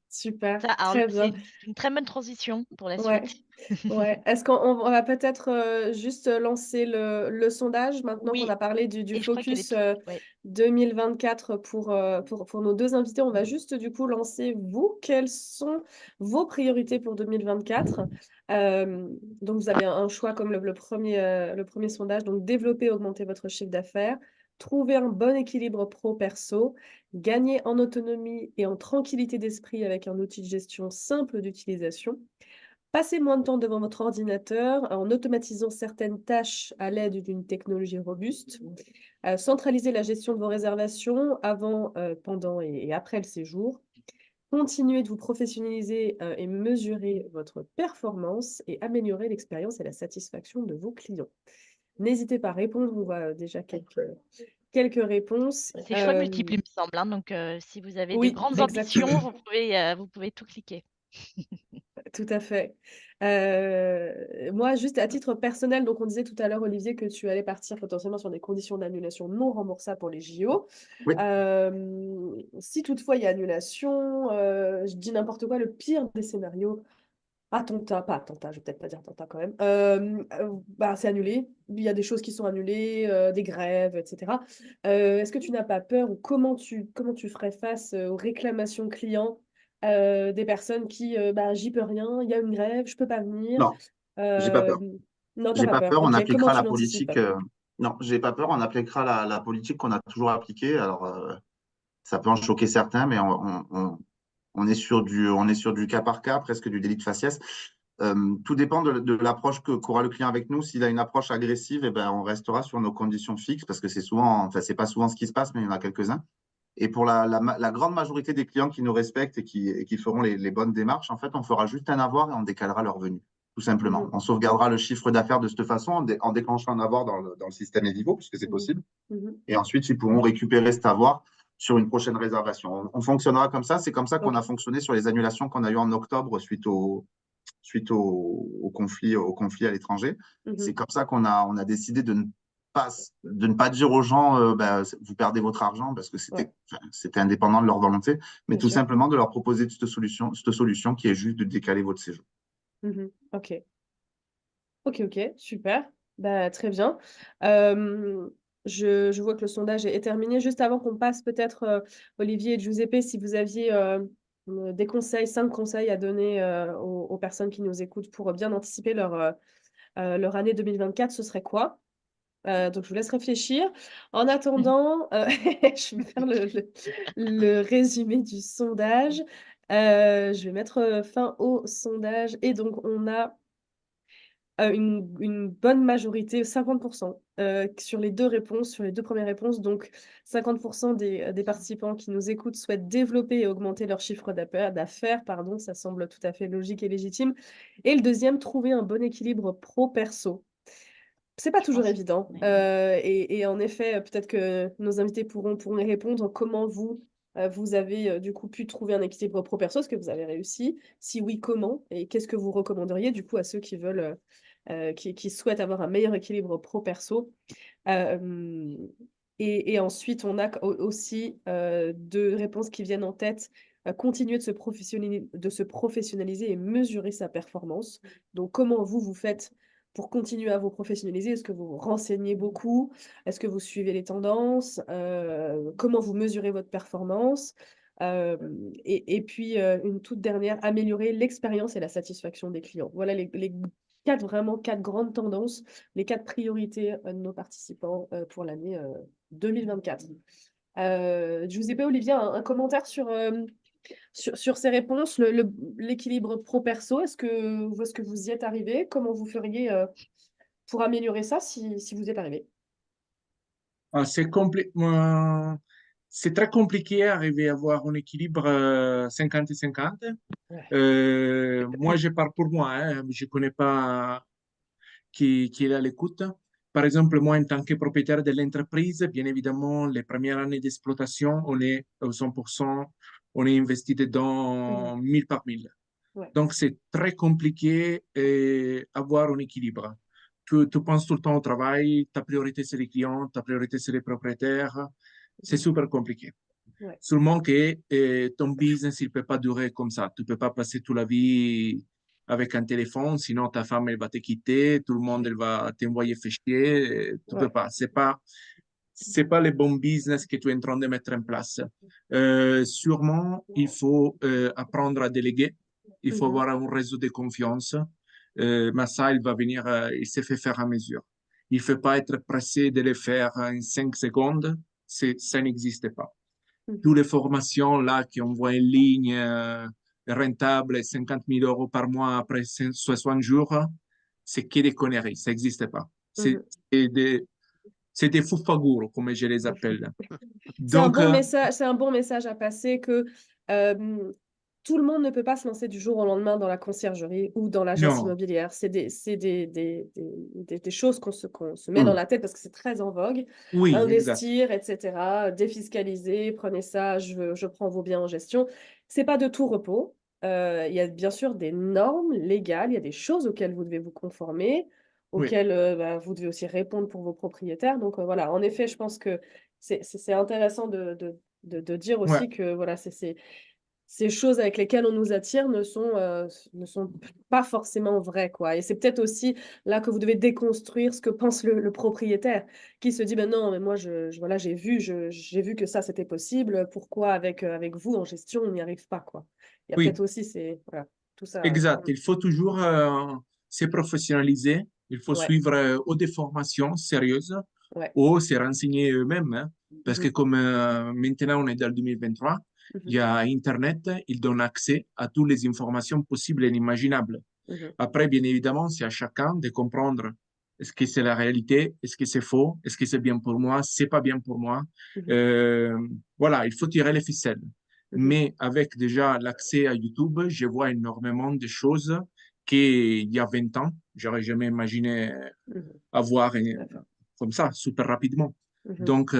Speaker 3: Super,
Speaker 2: Ça, alors,
Speaker 3: très
Speaker 2: c'est
Speaker 3: bien.
Speaker 2: une très bonne transition pour la
Speaker 3: Ouais,
Speaker 2: suite.
Speaker 3: ouais. Est-ce qu'on va peut-être juste lancer le sondage maintenant qu'on
Speaker 2: Oui,
Speaker 3: a parlé du
Speaker 2: et je crois qu'elle
Speaker 3: focus
Speaker 2: est... Ouais.
Speaker 3: 2024 pour nos deux invités? On va juste du coup lancer vous. Quelles sont vos priorités pour 2024? Donc vous avez un choix comme le premier sondage. Donc développer, augmenter votre chiffre d'affaires, trouver un bon équilibre pro-perso, gagner en autonomie et en tranquillité d'esprit avec un outil de gestion simple d'utilisation. Passez moins de temps devant votre ordinateur en automatisant certaines tâches à l'aide d'une technologie robuste. Centraliser la gestion de vos réservations avant, pendant et après le séjour. Continuez de vous professionnaliser et mesurer votre performance et améliorer l'expérience et la satisfaction de vos clients. N'hésitez pas à répondre, on voit déjà quelques réponses.
Speaker 2: C'est choix multiples, il me semble, hein. Donc, si vous avez de
Speaker 3: Oui,
Speaker 2: grandes ambitions,
Speaker 3: exactement.
Speaker 2: vous pouvez tout cliquer.
Speaker 3: Tout à fait. Moi, juste à titre personnel, donc on disait tout à l'heure, Olivier, que tu allais partir potentiellement sur des conditions d'annulation non remboursables pour les JO.
Speaker 1: Oui,
Speaker 3: Si toutefois il y a annulation, je dis n'importe quoi, le pire des scénarios, pas attentat, je vais peut-être pas dire attentat quand même, bah, c'est annulé. Il y a des choses qui sont annulées, des grèves, etc. Est-ce que tu n'as pas peur ou comment tu ferais face aux réclamations clients des personnes qui, bah, j'y peux rien, il y a une grève, je peux pas venir.
Speaker 1: non, j'ai pas
Speaker 3: Euh,
Speaker 1: peur.
Speaker 3: non, t'as
Speaker 1: J'ai
Speaker 3: pas
Speaker 1: pas
Speaker 3: peur.
Speaker 1: peur, on
Speaker 3: Ok, comment
Speaker 1: appliquera
Speaker 3: tu
Speaker 1: la
Speaker 3: l'anticipes?
Speaker 1: politique. Non, j'ai pas peur, on appliquera la politique qu'on a toujours appliquée. Alors, ça peut en choquer certains, mais on est sur du cas par cas, presque du délit de faciès. Tout dépend de l'approche qu'aura le client avec nous. S'il a une approche agressive, eh ben, on restera sur nos conditions fixes parce que c'est pas souvent ce qui se passe, mais il y en a quelques-uns. Et pour la grande majorité des clients qui nous respectent et qui feront les bonnes démarches, en fait, on fera juste un avoir et on décalera leur venue, tout simplement.
Speaker 3: Mhm,
Speaker 1: On sauvegardera le chiffre d'affaires de cette façon en déclenchant un avoir dans le système Evivo, puisque c'est
Speaker 3: mhm,
Speaker 1: possible.
Speaker 3: mhm.
Speaker 1: Et ensuite, ils pourront récupérer cet avoir sur une prochaine réservation. On fonctionnera comme ça. C'est comme ça qu'on
Speaker 3: Ok.
Speaker 1: a fonctionné sur les annulations qu'on a eues en octobre suite au conflit à l'étranger. C'est
Speaker 3: Mhm.
Speaker 1: comme ça qu'on a décidé de ne pas dire aux gens vous perdez votre argent parce que
Speaker 3: Ouais,
Speaker 1: c'était indépendant de leur volonté, mais
Speaker 3: bien
Speaker 1: tout
Speaker 3: sûr.
Speaker 1: simplement de leur proposer cette solution qui est juste de décaler votre séjour.
Speaker 3: Mhm. Ok. Ok, ok, super. Bah, très bien. Euh, je vois que le sondage est terminé. Juste avant qu'on passe peut-être, Olivier et Giuseppe, si vous aviez des conseils, 5 conseils à donner aux personnes qui nous écoutent pour bien anticiper leur année 2024, ce serait quoi? Donc, je vous laisse réfléchir. En attendant, je vais faire le résumé du sondage. Je vais mettre fin au sondage. Et donc, on a une bonne majorité, 50%, sur les deux réponses, sur les deux premières réponses. Donc, 50% des participants qui nous écoutent souhaitent développer et augmenter leur chiffre d'affaires, pardon, ça semble tout à fait logique et légitime. Et le deuxième, trouver un bon équilibre pro-perso. C'est pas
Speaker 2: Je
Speaker 3: toujours
Speaker 2: pense.
Speaker 3: évident.
Speaker 2: Ouais.
Speaker 3: Et en effet, peut-être que nos invités pourront y répondre. Comment vous avez du coup pu trouver un équilibre pro-perso? Est-ce que vous avez réussi? Si oui, comment? Et qu'est-ce que vous recommanderiez du coup à ceux qui veulent, qui souhaitent avoir un meilleur équilibre pro-perso? Euh, et ensuite, on a aussi deux réponses qui viennent en tête. Continuer de se professionnaliser et mesurer sa performance. Donc, comment vous faites pour continuer à vous professionnaliser? Est-ce que vous vous renseignez beaucoup? Est-ce que vous suivez les tendances? Comment vous mesurez votre performance? Euh, et puis, une toute dernière, améliorer l'expérience et la satisfaction des clients. Voilà les quatre grandes tendances, les 4 priorités de nos participants pour l'année 2024. Giuseppe, Olivier, un commentaire Sur ces réponses, l'équilibre pro-perso, est-ce que vous y êtes arrivé? Comment vous feriez pour améliorer ça si vous êtes arrivé?
Speaker 4: Ah, c'est très compliqué d'arriver à avoir un équilibre 50 et 50.
Speaker 3: Ouais.
Speaker 4: Moi, je parle pour moi, hein, je ne connais pas qui est à l'écoute. Par exemple, moi, en tant que propriétaire de l'entreprise, bien évidemment, les premières années d'exploitation, on est au 100%, on est investi dedans 1000 par 1000.
Speaker 3: Ouais.
Speaker 4: Donc, c'est très compliqué d'avoir un équilibre. Tu penses tout le temps au travail, ta priorité, c'est les clients, ta priorité, c'est les propriétaires. C'est super compliqué.
Speaker 3: Ouais.
Speaker 4: Seulement que ton business, il ne peut pas durer comme ça. Tu ne peux pas passer toute la vie avec un téléphone, sinon ta femme, elle va te quitter, tout le monde, elle va t'envoyer faire chier. Tu ne peux
Speaker 3: Ouais.
Speaker 4: pas. C'est pas le bon business que tu es en train de mettre en place. Sûrement, il faut apprendre à déléguer. Il faut avoir un réseau de confiance. Mais ça, il va venir, il se fait faire à mesure. Il ne faut pas être pressé de le faire en 5 secondes. Ça n'existe pas. Toutes les formations là qu'on voit en ligne, rentables, 50 000 euros par mois après 60 jours, c'est que des conneries. Ça n'existe pas. C'est des, c'est des foufagours, comme je les appelle.
Speaker 3: C'est un
Speaker 4: Donc,
Speaker 3: bon message, c'est un bon message à passer que tout le monde ne peut pas se lancer du jour au lendemain dans la conciergerie ou dans l'agence
Speaker 4: non,
Speaker 3: immobilière. C'est des choses qu'on se met dans la tête parce que c'est très en vogue.
Speaker 4: oui, exact.
Speaker 3: Investir, etc., défiscaliser, prenez ça, je prends vos biens en gestion. C'est pas de tout repos. Il y a bien sûr des normes légales, il y a des choses auxquelles vous devez vous conformer,
Speaker 4: Oui,
Speaker 3: auxquelles vous devez aussi répondre pour vos propriétaires. Donc voilà, en effet, je pense que c'est intéressant de dire
Speaker 4: ouais,
Speaker 3: aussi que voilà, ces choses avec lesquelles on nous attire ne sont pas forcément vraies, quoi. Et c'est peut-être aussi là que vous devez déconstruire ce que pense le propriétaire, qui se dit, ben non, mais moi, voilà, j'ai vu que ça, c'était possible. Pourquoi avec vous, en gestion, on n'y arrive pas, quoi. Il y a
Speaker 4: oui,
Speaker 3: peut-être aussi voilà, tout ça.
Speaker 4: exact. Il faut toujours se professionnaliser. Il faut
Speaker 3: Ouais,
Speaker 4: suivre ou des formations sérieuses
Speaker 3: ouais.
Speaker 4: ou se renseigner eux-mêmes, hein. Parce que
Speaker 3: Mhm,
Speaker 4: comme maintenant on est dans le 2023, il y
Speaker 3: mhm,
Speaker 4: a Internet, il donne accès à toutes les informations possibles et inimaginables.
Speaker 3: mhm,
Speaker 4: Après, bien évidemment, c'est à chacun de comprendre est-ce que c'est la réalité, est-ce que c'est faux, est-ce que c'est bien pour moi, c'est pas bien pour moi.
Speaker 3: mhm,
Speaker 4: Euh, voilà, il faut tirer les ficelles.
Speaker 3: mhm,
Speaker 4: Mais avec déjà l'accès à YouTube, je vois énormément de choses qu'il y a 20 ans, j'aurais jamais imaginé
Speaker 3: mhm.
Speaker 4: avoir
Speaker 3: Tout à fait.
Speaker 4: comme ça, super rapidement.
Speaker 3: Mhm,
Speaker 4: Donc,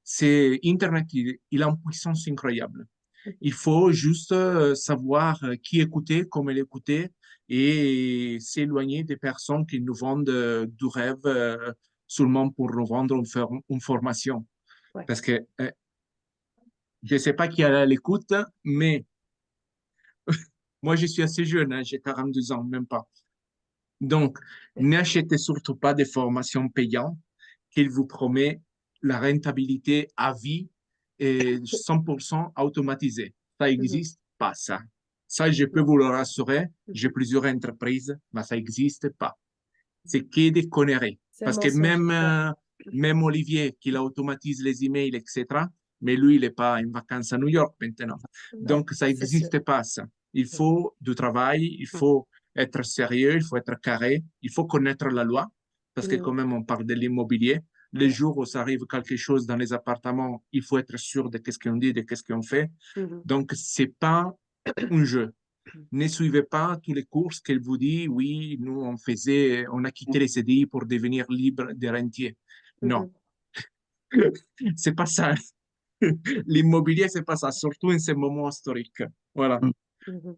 Speaker 4: c'est Internet, il a une puissance incroyable.
Speaker 3: mhm.
Speaker 4: Il faut juste savoir qui écouter, comment l'écouter et s'éloigner des personnes qui nous vendent du rêve seulement pour nous vendre une formation.
Speaker 3: Ouais.
Speaker 4: Parce que je ne sais pas qui est à l'écoute, mais moi, je suis assez jeune, hein, j'ai 42 ans, même pas. Donc, n'achetez surtout pas des formations payantes qu'il vous promet la rentabilité à vie et 100% automatisée. Ça
Speaker 3: Mhm,
Speaker 4: n'existe pas, ça. Ça, je peux
Speaker 3: non.
Speaker 4: vous le rassurer. J'ai
Speaker 3: Mhm.
Speaker 4: plusieurs entreprises, mais ça n'existe pas. C'est que des conneries.
Speaker 3: C'est un
Speaker 4: Parce que
Speaker 3: mensonge. Ouais.
Speaker 4: même Olivier, qui automatise les emails, etc., mais lui, il n'est pas en vacances à New York maintenant.
Speaker 3: Non,
Speaker 4: Donc, ça
Speaker 3: c'est sûr.
Speaker 4: n'existe pas, ça. Il
Speaker 3: Mhm.
Speaker 4: faut du travail, il faut être sérieux, il faut être carré, il faut connaître la loi, parce que quand
Speaker 3: Mhm.
Speaker 4: même, on parle de l'immobilier. Les
Speaker 3: Ouais.
Speaker 4: jours où ça arrive quelque chose dans les appartements, il faut être sûr de ce qu'on dit, de ce qu'on fait.
Speaker 3: Mhm.
Speaker 4: Donc, c'est pas un jeu. Ne suivez pas tous les courses qu'elle vous dit, oui, nous, on a quitté les CDI pour devenir libre des rentiers. Non,
Speaker 3: Mhm.
Speaker 4: c'est pas ça. L'immobilier, c'est pas ça, surtout en ce moment historique. Voilà.
Speaker 3: Mhm.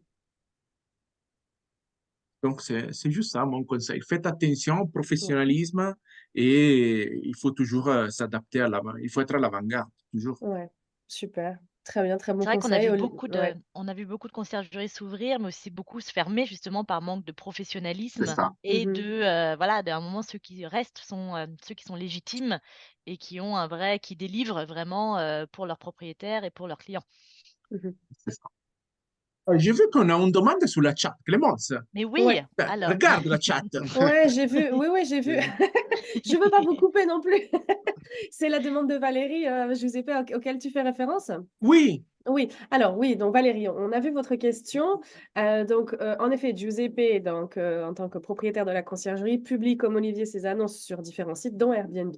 Speaker 4: Donc, c'est juste ça, mon conseil. Faites attention au
Speaker 3: Ouais.
Speaker 4: professionnalisme et il faut toujours s'adapter à l'avant. Il faut être à l'avant-garde, toujours.
Speaker 3: Ouais. Super. Très bien, très bon
Speaker 2: C'est vrai qu'on
Speaker 3: conseil.
Speaker 2: a
Speaker 3: Ouais.
Speaker 2: vu beaucoup de conciergeries s'ouvrir, mais aussi beaucoup se fermer justement par manque de
Speaker 1: C'est
Speaker 2: professionnalisme
Speaker 1: ça.
Speaker 2: et
Speaker 3: Mhm.
Speaker 2: voilà, d'un moment, ceux qui restent sont ceux qui sont légitimes et qui ont qui délivrent vraiment pour leurs propriétaires et pour leurs clients.
Speaker 3: Mhm.
Speaker 1: C'est ça.
Speaker 4: J'ai vu qu'on a une demande sur la chat, Clémence.
Speaker 2: Mais oui,
Speaker 3: Ouais,
Speaker 4: Ben,
Speaker 2: alors.
Speaker 4: regarde la chat.
Speaker 3: ouais, j'ai vu. Oui, oui, j'ai vu. Je veux pas vous couper non plus. C'est la demande de Valérie, Giuseppe, auquel tu fais référence?
Speaker 4: Oui,
Speaker 3: Oui, alors oui, donc Valérie, on a vu votre question. En effet, Giuseppe, en tant que propriétaire de la conciergerie, publie comme Olivier ses annonces sur différents sites, dont Airbnb.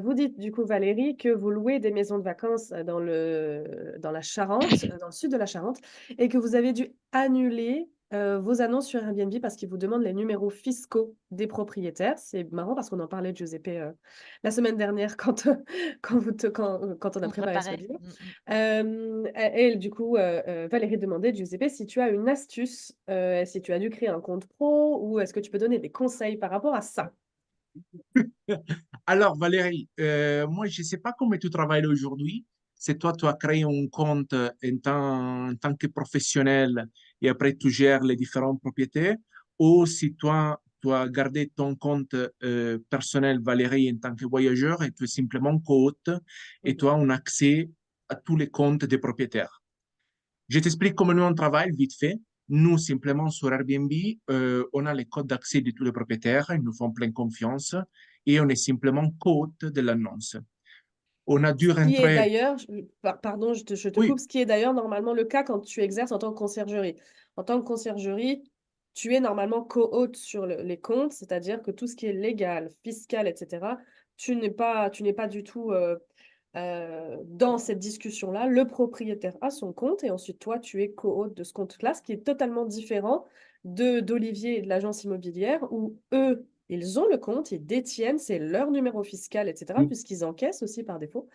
Speaker 3: Vous dites du coup, Valérie, que vous louez des maisons de vacances dans la Charente, dans le sud de la Charente, et que vous avez dû annuler vos annonces sur Airbnb parce qu'ils vous demandent les numéros fiscaux des propriétaires. C'est marrant parce qu'on en parlait de Giuseppe la semaine dernière quand on a
Speaker 2: On
Speaker 3: préparé ce
Speaker 2: préparait.
Speaker 3: webinaire. Et du coup, Valérie demandait, Giuseppe, si tu as une astuce, si tu as dû créer un compte pro ou est-ce que tu peux donner des conseils par rapport à ça?
Speaker 4: alors Valérie, moi je ne sais pas comment tu travailles aujourd'hui. C'est toi, tu as créé un compte en tant que professionnel et après tu gères les différentes propriétés, ou si toi, tu as gardé ton compte personnel Valérie en tant que voyageur et tu es simplement co-hôte et tu as un accès à tous les comptes des propriétaires. Je t'explique comment nous on travaille vite fait. Nous, simplement sur Airbnb, on a les codes d'accès de tous les propriétaires, ils nous font pleine confiance et on est simplement co-hôte de l'annonce. On a dû
Speaker 3: Ce qui est
Speaker 4: rentrer.
Speaker 3: d'ailleurs, pardon, je te
Speaker 4: Oui,
Speaker 3: coupe, ce qui est d'ailleurs normalement le cas quand tu exerces en tant que conciergerie. En tant que conciergerie, tu es normalement co-hôte sur les comptes, c'est-à-dire que tout ce qui est légal, fiscal, etc., tu n'es pas du tout dans cette discussion-là. Le propriétaire a son compte et ensuite toi, tu es co-hôte de ce compte-là, ce qui est totalement différent d'Olivier et de l'agence immobilière où eux, ils ont le compte, ils détiennent, c'est leur numéro fiscal, etc., puisqu'ils encaissent aussi par défaut.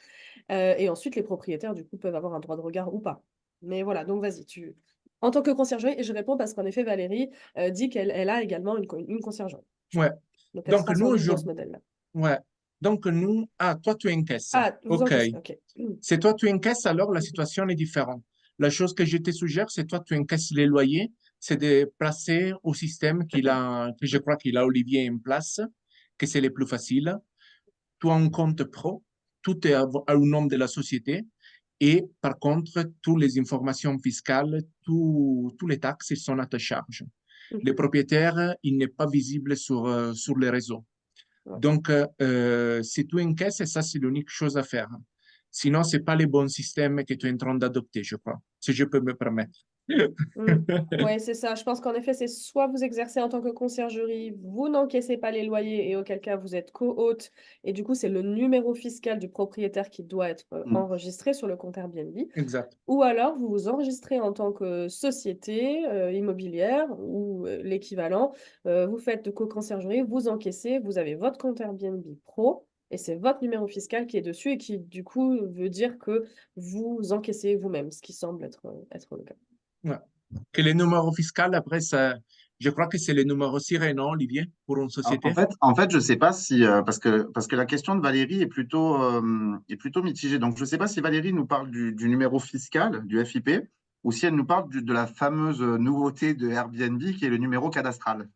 Speaker 3: Et ensuite, les propriétaires, du coup, peuvent avoir un droit de regard ou pas. Mais voilà, donc vas-y, en tant que conciergerie, et je réponds parce qu'en effet, Valérie dit qu'elle a également une conciergerie.
Speaker 4: ouais.
Speaker 3: Donc, elle
Speaker 4: Donc
Speaker 3: sera sans
Speaker 4: nous,
Speaker 3: doute dans ce modèle-là.
Speaker 4: ouais. Donc nous, toi tu encaisses.
Speaker 3: Ah, vous
Speaker 4: OK.
Speaker 3: encaissez, ok.
Speaker 4: C'est toi tu encaisses, alors la situation est différente. La chose que je te suggère, c'est toi tu encaisses les loyers, c'est de placer au système que je crois qu'il a Olivier en place, que c'est le plus facile. Tu as un compte pro, tout est au nom de la société. Et par contre, toutes les informations fiscales, tous les taxes, ils sont à ta charge. Les
Speaker 3: Mhm.
Speaker 4: propriétaires, il n'est pas visible sur les réseaux.
Speaker 3: Ouais.
Speaker 4: Donc, si tu encaisses, ça, c'est l'unique chose à faire. Sinon, ce n'est pas le bon système que tu es en train d'adopter, je crois, si je peux me permettre.
Speaker 3: Oui, c'est ça. Je pense qu'en effet, c'est soit vous exercez en tant que conciergerie, vous n'encaissez pas les loyers et auquel cas vous êtes co-hôte. Et du coup, c'est le numéro fiscal du propriétaire qui doit être
Speaker 1: Mm.
Speaker 3: enregistré sur le compte Airbnb.
Speaker 4: Exact.
Speaker 3: Ou alors, vous vous enregistrez en tant que société immobilière ou l'équivalent. Vous faites de co-conciergerie, vous encaissez, vous avez votre compte Airbnb pro et c'est votre numéro fiscal qui est dessus et qui, du coup, veut dire que vous encaissez vous-même, ce qui semble être le cas.
Speaker 4: Ouais. Que les numéros fiscaux, après, ça, je crois que c'est le numéro ciré, non, Olivier, pour une société?
Speaker 1: En fait, je ne sais pas si, parce que la question de Valérie est plutôt mitigée. Donc, je ne sais pas si Valérie nous parle du numéro fiscal, du FIP, ou si elle nous parle de la fameuse nouveauté de Airbnb qui est le numéro cadastral.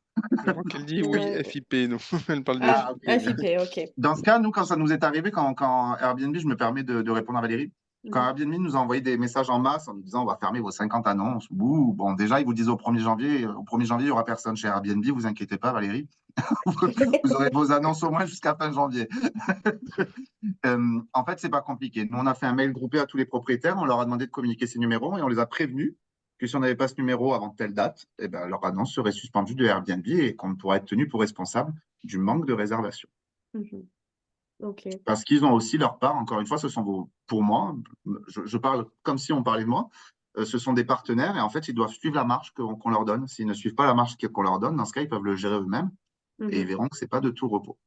Speaker 5: Je crois qu'elle dit oui,
Speaker 3: Ouais.
Speaker 5: FIP, non. Elle parle du
Speaker 3: Ah,
Speaker 1: Ah, ok.
Speaker 5: FIP.
Speaker 3: FIP, ok.
Speaker 1: Dans ce cas, nous, quand ça nous est arrivé, quand Airbnb, je me permets de répondre à Valérie, quand
Speaker 3: Mhm.
Speaker 1: Airbnb nous a envoyé des messages en masse en nous disant on va fermer vos 50 annonces, ouh, bon, déjà, ils vous disent au 1er janvier, il n'y aura personne chez Airbnb, vous inquiétez pas, Valérie, vous aurez vos annonces au moins jusqu'à fin janvier. En fait, c'est pas compliqué. Nous, on a fait un mail groupé à tous les propriétaires, on leur a demandé de communiquer ces numéros et on les a prévenus que si on n'avait pas ce numéro avant telle date, eh ben, leur annonce serait suspendue de Airbnb et qu'on pourrait être tenu pour responsable du manque de réservation.
Speaker 3: Mhm. Ok.
Speaker 1: Parce qu'ils ont aussi leur part, encore une fois, ce sont pour moi, je parle comme si on parlait de moi, ce sont des partenaires et en fait, ils doivent suivre la marche qu'on leur donne. S'ils ne suivent pas la marche qu'on leur donne, dans ce cas, ils peuvent le gérer eux-mêmes et ils
Speaker 3: Mhm.
Speaker 1: verront que ce n'est pas de tout repos.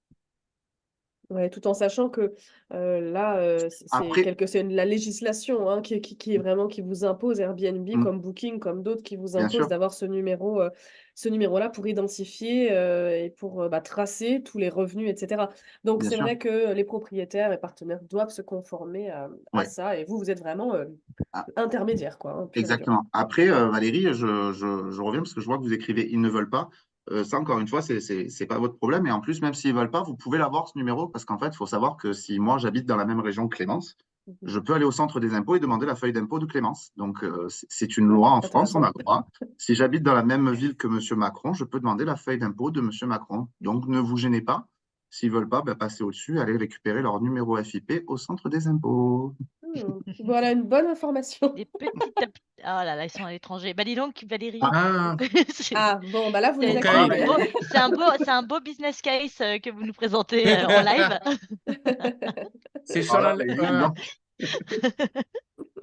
Speaker 3: Ouais, tout en sachant que là,
Speaker 1: Après,
Speaker 3: c'est la législation hein, qui est vraiment qui vous impose Airbnb comme Booking, comme d'autres qui vous
Speaker 1: bien
Speaker 3: imposent
Speaker 1: sûr,
Speaker 3: d'avoir ce numéro-là pour identifier et pour tracer tous les revenus, etc. Donc
Speaker 1: bien
Speaker 3: c'est
Speaker 1: sûr.
Speaker 3: vrai que les propriétaires et partenaires doivent se conformer à
Speaker 1: Ouais.
Speaker 3: ça et vous êtes vraiment
Speaker 1: Ah,
Speaker 3: intermédiaire, quoi, hein, pur et dur.
Speaker 1: exactement. Après, Valérie, je reviens parce que je vois que vous écrivez ils ne veulent pas. Ça, encore une fois, c'est pas votre problème. Et en plus, même s'ils ne veulent pas, vous pouvez l'avoir, ce numéro, parce qu'en fait, il faut savoir que si moi, j'habite dans la même région que Clémence, je peux aller au centre des impôts et demander la feuille d'impôt de clémence. Donc, c'est une loi en France, on a
Speaker 3: Intéressant.
Speaker 1: le droit. Si j'habite dans la même ville que M. Macron, je peux demander la feuille d'impôt de M. Macron. Donc, ne vous gênez pas. S'ils ne veulent pas, ben, passez au-dessus, allez récupérer leur numéro FIP au centre des impôts.
Speaker 3: Voilà une bonne information.
Speaker 2: Des petites. Oh là là, ils sont à l'étranger. Bah dis donc, Valérie.
Speaker 4: Ah,
Speaker 2: C'est
Speaker 3: Ah, bon, bah là, vous nous
Speaker 2: c'est-
Speaker 4: ok.
Speaker 2: c'est un
Speaker 3: accueillez.
Speaker 2: beau, c'est un beau business case que vous nous présentez en live.
Speaker 4: C'est
Speaker 1: Alors là,
Speaker 4: son...
Speaker 1: Valérie, dis donc.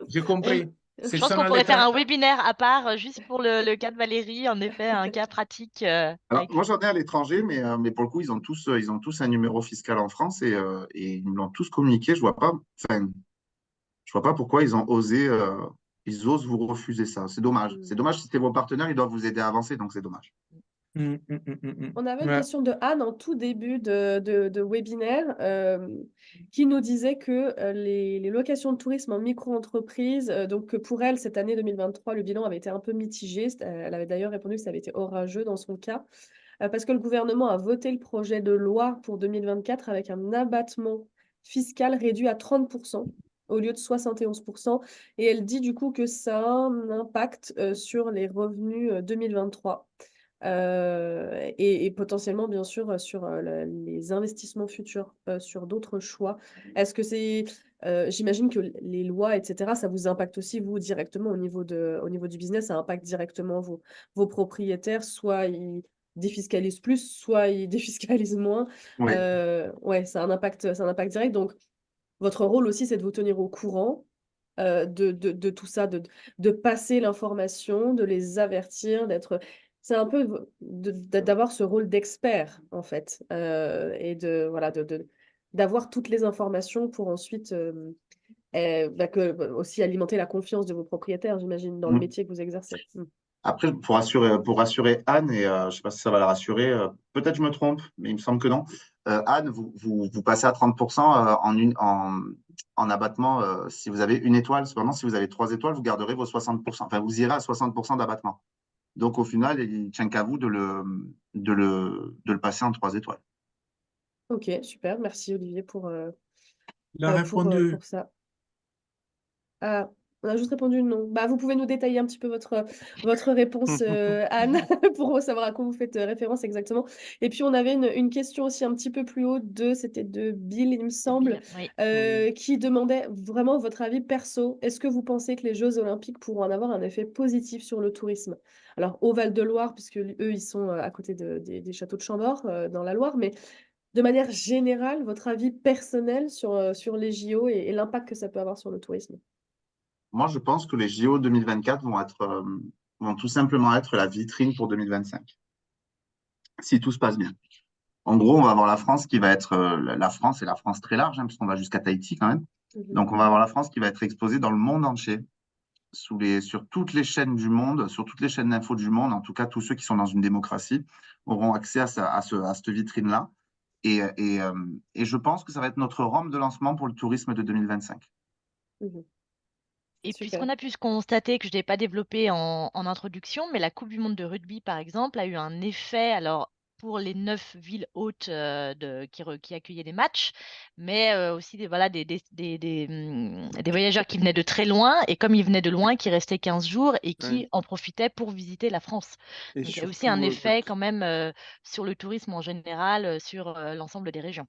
Speaker 4: J'ai compris.
Speaker 2: Je
Speaker 4: C'est
Speaker 2: pense
Speaker 4: son
Speaker 2: qu'on pourrait faire
Speaker 4: lettre.
Speaker 2: un webinaire à part juste pour le cas de Valérie, en effet, un cas pratique
Speaker 1: Alors,
Speaker 2: avec
Speaker 1: moi, j'en ai à l'étranger, mais pour le coup, ils ont tous un numéro fiscal en France et ils me l'ont tous communiqué. Je vois pas pourquoi ils osent vous refuser ça. C'est dommage. C'est dommage si c'était vos partenaires, ils doivent vous aider à avancer, donc c'est dommage.
Speaker 3: On avait une
Speaker 4: Ouais.
Speaker 3: question de Anne en tout début de webinaire qui nous disait que les locations de tourisme en micro-entreprise, donc que pour elle, cette année 2023, le bilan avait été un peu mitigé. Elle avait d'ailleurs répondu que ça avait été orageux dans son cas, parce que le gouvernement a voté le projet de loi pour 2024 avec un abattement fiscal réduit à 30% au lieu de 71%. Et elle dit du coup que ça a un impact sur les revenus 2023. Et potentiellement, bien sûr, sur les investissements futurs, sur d'autres choix. Est-ce que j'imagine que les lois, etc., ça vous impacte aussi, vous, directement au niveau du business, ça impacte directement vos propriétaires, soit ils défiscalisent plus, soit ils défiscalisent moins.
Speaker 1: Oui.
Speaker 3: Ouais, c'est un impact direct. Donc, votre rôle aussi, c'est de vous tenir au courant de tout ça, de passer l'information, de les avertir, c'est un peu d'avoir ce rôle d'expert, en fait, et voilà, d'avoir toutes les informations pour ensuite aussi alimenter la confiance de vos propriétaires, j'imagine, dans le
Speaker 1: Mm.
Speaker 3: métier que vous exercez.
Speaker 1: Après, pour rassurer Anne, et je ne sais pas si ça va la rassurer, peut-être je me trompe, mais il me semble que non. Anne, vous passez à 30% en abattement si vous avez une étoile. Cependant, si vous avez 3 étoiles, vous garderez vos 60%. Enfin, vous irez à 60% d'abattement. Donc, au final, il ne tient qu'à vous de le passer en 3 étoiles.
Speaker 3: Ok, super. Merci, Olivier,
Speaker 4: Il a répondu.
Speaker 3: pour ça. Ah, on a juste répondu non. Bah, vous pouvez nous détailler un petit peu votre réponse, Anne, pour savoir à quoi vous faites référence exactement. Et puis, on avait une question aussi un petit peu plus haut c'était de Bill, il me semble,
Speaker 2: Oui.
Speaker 3: qui demandait vraiment votre avis perso. Est-ce que vous pensez que les Jeux Olympiques pourront en avoir un effet positif sur le tourisme? Alors, au Val-de-Loire, puisque eux, ils sont à côté des châteaux de Chambord, dans la Loire, mais de manière générale, votre avis personnel sur les JO et l'impact que ça peut avoir sur le tourisme?
Speaker 1: Moi, je pense que les JO 2024 vont tout simplement être la vitrine pour 2025, si tout se passe bien. En gros, on va avoir la France qui va être la France et la France très large, hein, puisqu'on va jusqu'à Tahiti quand même. Donc, on va avoir la France qui va être exposée dans le monde entier, sur toutes les chaînes du monde, sur toutes les chaînes d'infos du monde. En tout cas, tous ceux qui sont dans une démocratie auront accès à cette vitrine-là. Et je pense que ça va être notre rampe de lancement pour le tourisme de 2025.
Speaker 3: Mhm.
Speaker 2: Et puis, ce
Speaker 3: Super.
Speaker 2: qu'on a pu se constater, que je n'ai pas développé en introduction, mais la Coupe du monde de rugby, par exemple, a eu un effet, alors pour les 9 villes hôtes qui accueillaient des matchs, mais aussi voilà, des voyageurs qui venaient de très loin, et comme ils venaient de loin, qui restaient 15 jours et
Speaker 5: Ouais.
Speaker 2: qui en profitaient pour visiter la France.
Speaker 5: Et
Speaker 2: Donc, il y a aussi un
Speaker 5: surtout,
Speaker 2: effet quand même sur le tourisme en général, sur l'ensemble des régions.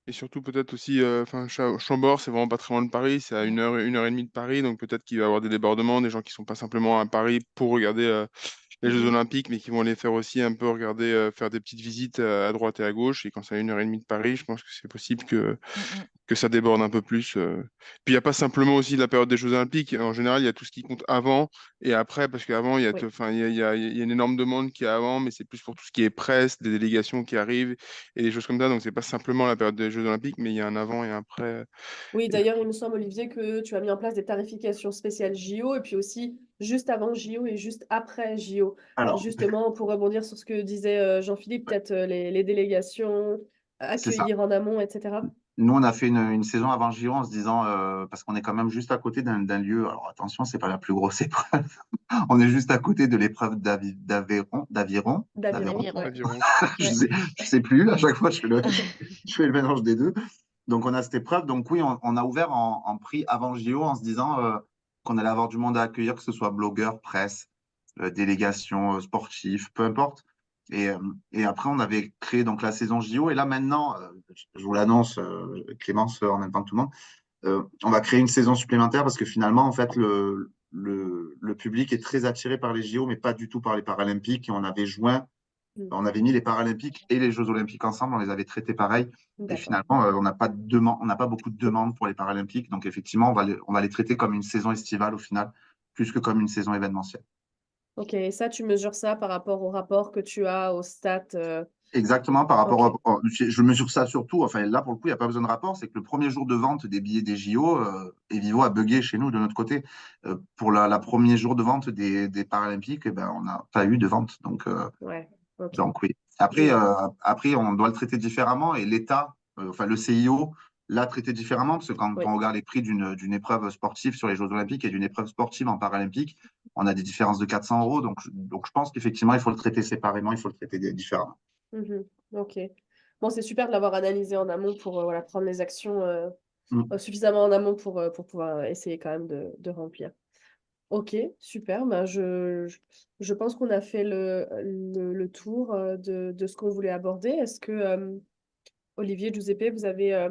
Speaker 5: et surtout peut-être aussi, enfin, Chambord, c'est vraiment pas très loin de Paris, c'est à
Speaker 2: Mm.
Speaker 5: 1 heure et demie de Paris, donc peut-être qu'il va y avoir des débordements, des gens qui sont pas simplement à Paris pour regarder les Jeux
Speaker 3: Mhm.
Speaker 5: Olympiques, mais qui vont les faire aussi un peu regarder, faire des petites visites à droite et à gauche. Et quand c'est à 1 heure et demie de Paris, je pense que c'est possible
Speaker 2: Mm, mm.
Speaker 5: que ça déborde un peu plus. Puis il n'y a pas simplement aussi la période des Jeux Olympiques. En général, il y a tout ce qui compte avant et après, parce qu'avant,
Speaker 3: Oui.
Speaker 5: enfin, il y a une énorme demande qui est avant, mais c'est plus pour tout ce qui est presse, des délégations qui arrivent et des choses comme ça. Donc, c'est pas simplement la période des Jeux Olympiques, mais il y a un avant et un après.
Speaker 3: Oui,
Speaker 5: Et-
Speaker 3: d'ailleurs, il me semble, Olivier, que tu as mis en place des tarifications spéciales JO et puis aussi juste avant JO et juste après JO.
Speaker 1: Alors,
Speaker 3: Justement, pour rebondir sur ce que disait Jean-Philippe, peut-être les délégations,
Speaker 1: c'est ça.
Speaker 3: accueillir en amont, etc.
Speaker 1: Nous, on a fait une saison avant JO en se disant, parce qu'on est quand même juste à côté d'un lieu, alors attention, c'est pas la plus grosse épreuve, on est juste à côté de l'épreuve
Speaker 3: D'aviron,
Speaker 2: Aviron.
Speaker 3: ouais.
Speaker 5: Aviron.
Speaker 1: je
Speaker 3: Ouais.
Speaker 1: sais, je sais plus, à chaque fois je fais le mélange des deux. Donc, on a cette épreuve. Donc, oui, on a ouvert en prix avant JO en se disant qu'on allait avoir du monde à accueillir, que ce soit blogueurs, presse, délégation sportive, peu importe. Et après, on avait créé donc la saison JO. Et là, maintenant, je vous l'annonce, Clémence, en même temps que tout le monde, on va créer une saison supplémentaire parce que finalement, en fait, le public est très attiré par les JO, mais pas du tout par les Paralympiques. Et on avait mis les Paralympiques et les Jeux Olympiques ensemble, on les avait traités pareil. Et
Speaker 3: D'accord.
Speaker 1: finalement, on n'a pas de demande, on n'a pas beaucoup de demandes pour les Paralympiques. Donc, effectivement, on va les traiter comme une saison estivale au final, plus que comme une saison événementielle.
Speaker 3: Ok, et ça, tu mesures ça par rapport au rapport que tu as au stats.
Speaker 1: Exactement, par rapport
Speaker 3: Ok.
Speaker 1: je mesure ça surtout, enfin là pour le coup, il n'y a pas besoin de rapport, c'est que le premier jour de vente des billets des JO, Evivo a bugué chez nous de notre côté. Pour la premier jour de vente des Paralympiques, eh ben, on n'a pas eu de vente.
Speaker 3: Ouais, ok.
Speaker 1: Donc oui. Après,
Speaker 3: Mm.
Speaker 1: après, on doit le traiter différemment et l'État, enfin le CIO, l'a traité différemment parce que quand
Speaker 3: Oui.
Speaker 1: on regarde les prix d'une épreuve sportive sur les Jeux Olympiques et d'une épreuve sportive en Paralympique, on a des différences de 400 euros. Donc je pense qu'effectivement, il faut le traiter séparément, il faut le traiter différemment.
Speaker 3: Mhm. Ok. Bon, c'est super de l'avoir analysé en amont pour voilà, prendre les actions
Speaker 1: Mm.
Speaker 3: suffisamment en amont pour pouvoir essayer quand même de remplir. Ok, super. Ben, je pense qu'on a fait le tour de ce qu'on voulait aborder. Est-ce que, Olivier, Giuseppe, vous avez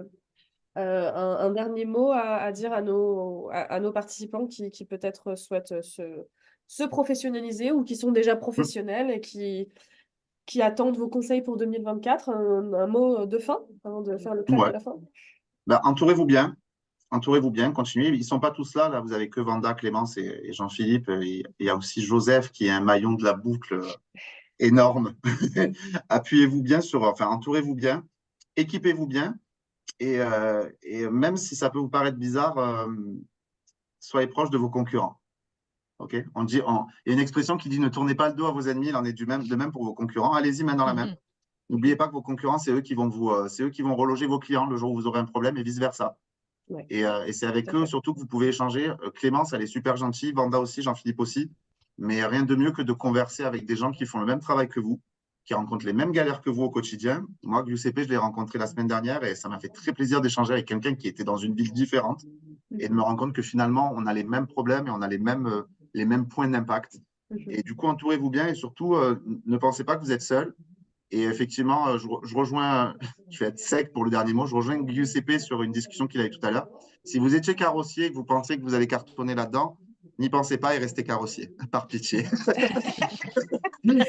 Speaker 3: un dernier mot à dire à nos participants qui peut-être souhaitent se professionnaliser ou qui sont déjà
Speaker 1: Mm.
Speaker 3: professionnels et qui attendent vos conseils pour 2024? Un mot de fin avant de faire le clap de
Speaker 1: Ouais.
Speaker 3: la fin?
Speaker 1: Ben, entourez-vous bien, continuez. Ils ne sont pas tous là, là, vous avez que Vanda, Clémence et Jean-Philippe. Il y a aussi Joseph qui est un maillon de la boucle énorme. Appuyez-vous bien enfin, entourez-vous bien, équipez-vous bien. Et même si ça peut vous paraître bizarre, soyez proche de vos concurrents. Ok. Il y a une expression qui dit ne tournez pas le dos à vos ennemis, il en est de même pour vos concurrents. Allez-y main dans la main. N'oubliez pas que vos concurrents, c'est eux qui vont reloger vos clients le jour où vous aurez un problème et vice-versa.
Speaker 3: Ouais,
Speaker 1: Et c'est avec
Speaker 3: tout à
Speaker 1: eux
Speaker 3: fait.
Speaker 1: surtout que vous pouvez échanger. Clémence, elle est super gentille, Vanda aussi, Jean-Philippe aussi. Mais rien de mieux que de converser avec des gens qui font le même travail que vous, qui rencontrent les mêmes galères que vous au quotidien. Moi, Giuseppe, je l'ai rencontré la semaine dernière et ça m'a fait très plaisir d'échanger avec quelqu'un qui était dans une ville différente et de me rendre compte que finalement, on a les mêmes problèmes et on a les mêmes points d'impact.
Speaker 3: Mhm.
Speaker 1: Et du coup, entourez-vous bien et surtout, ne pensez pas que vous êtes seul. Et effectivement, je rejoins, je vais être sec pour le dernier mot, je rejoins Giuseppe sur une discussion qu'il a eu tout à l'heure. Si vous étiez carrossier et que vous pensez que vous allez cartonner là-dedans, n'y pensez pas et restez carrossier, par pitié.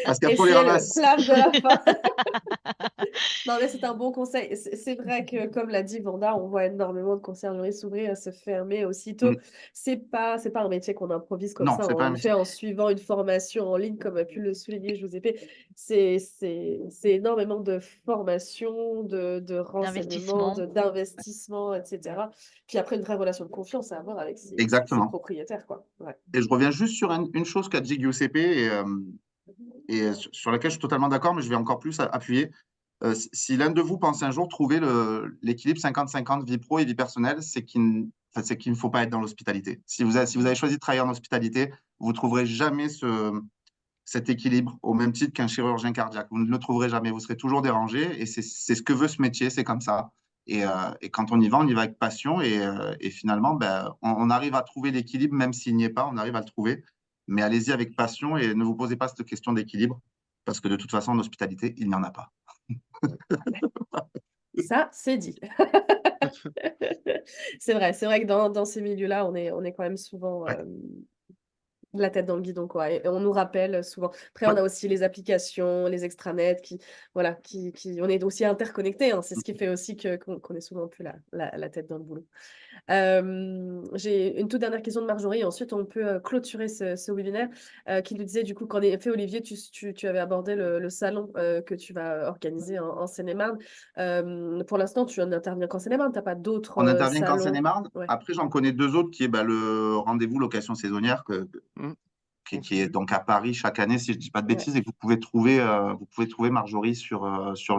Speaker 1: Parce
Speaker 3: Et
Speaker 1: qu'après, on les
Speaker 3: c'est le
Speaker 1: ramasse.
Speaker 3: clap de la fin. Non, mais c'est un bon conseil. C'est vrai que, comme l'a dit Vanda, on voit énormément de conciergeries s'ouvrir et se fermer aussitôt.
Speaker 1: Mm.
Speaker 3: C'est pas un métier qu'on improvise comme
Speaker 1: Non,
Speaker 3: ça.
Speaker 1: c'est pas
Speaker 3: On
Speaker 1: un
Speaker 3: le
Speaker 1: métier.
Speaker 3: fait en suivant une formation en ligne, comme a pu le souligner Giuseppe. C'est énormément de formation, de renseignements,
Speaker 2: D'investissement.
Speaker 3: d'investissement, etc. Puis après, une vraie relation de confiance à avoir avec ses
Speaker 1: Exactement.
Speaker 3: propriétaires, quoi. Ouais.
Speaker 1: Et je reviens juste sur une chose qu'a dit Giuseppe et sur laquelle je suis totalement d'accord, mais je vais encore plus appuyer. Si l'un de vous pense un jour trouver l'équilibre 50-50 vie pro et vie personnelle, c'est qu'il ne faut pas être dans l'hospitalité. Si vous avez choisi de travailler en hospitalité, vous ne trouverez jamais cet équilibre au même titre qu'un chirurgien cardiaque. Vous ne le trouverez jamais. Vous serez toujours dérangé et c'est ce que veut ce métier, c'est comme ça. Et quand on y va avec passion et finalement, ben, on arrive à trouver l'équilibre, même s'il n'y est pas, on arrive à le trouver. Mais allez-y avec passion et ne vous posez pas cette question d'équilibre parce que de toute façon, en hospitalité, il n'y en a pas.
Speaker 3: Ça, c'est dit. C'est vrai que dans ces milieux-là, on est quand même souvent
Speaker 1: Ouais.
Speaker 3: la tête dans le guidon, quoi. Et on nous rappelle souvent. Après, on
Speaker 1: Ouais.
Speaker 3: a aussi les applications, les extranets voilà, on est aussi interconnectés, hein. C'est ce qui fait aussi qu'on est souvent plus la tête dans le boulot. J'ai une toute dernière question de Marjorie, et ensuite on peut clôturer ce webinaire qui nous disait du coup qu'en effet, Olivier, tu avais abordé le salon que tu vas organiser en Seine-et-Marne. Pour l'instant, tu n'interviens qu'en Seine-et-Marne, tu n'as pas d'autres
Speaker 1: On intervient qu'en
Speaker 3: salons?
Speaker 1: Seine-et-Marne.
Speaker 3: Ouais.
Speaker 1: Après, j'en connais deux autres qui est bah, le rendez-vous location saisonnière
Speaker 5: Mm.
Speaker 1: qui est donc à Paris chaque année, si je ne dis pas de
Speaker 3: Ouais.
Speaker 1: bêtises, et que vous pouvez trouver Marjorie sur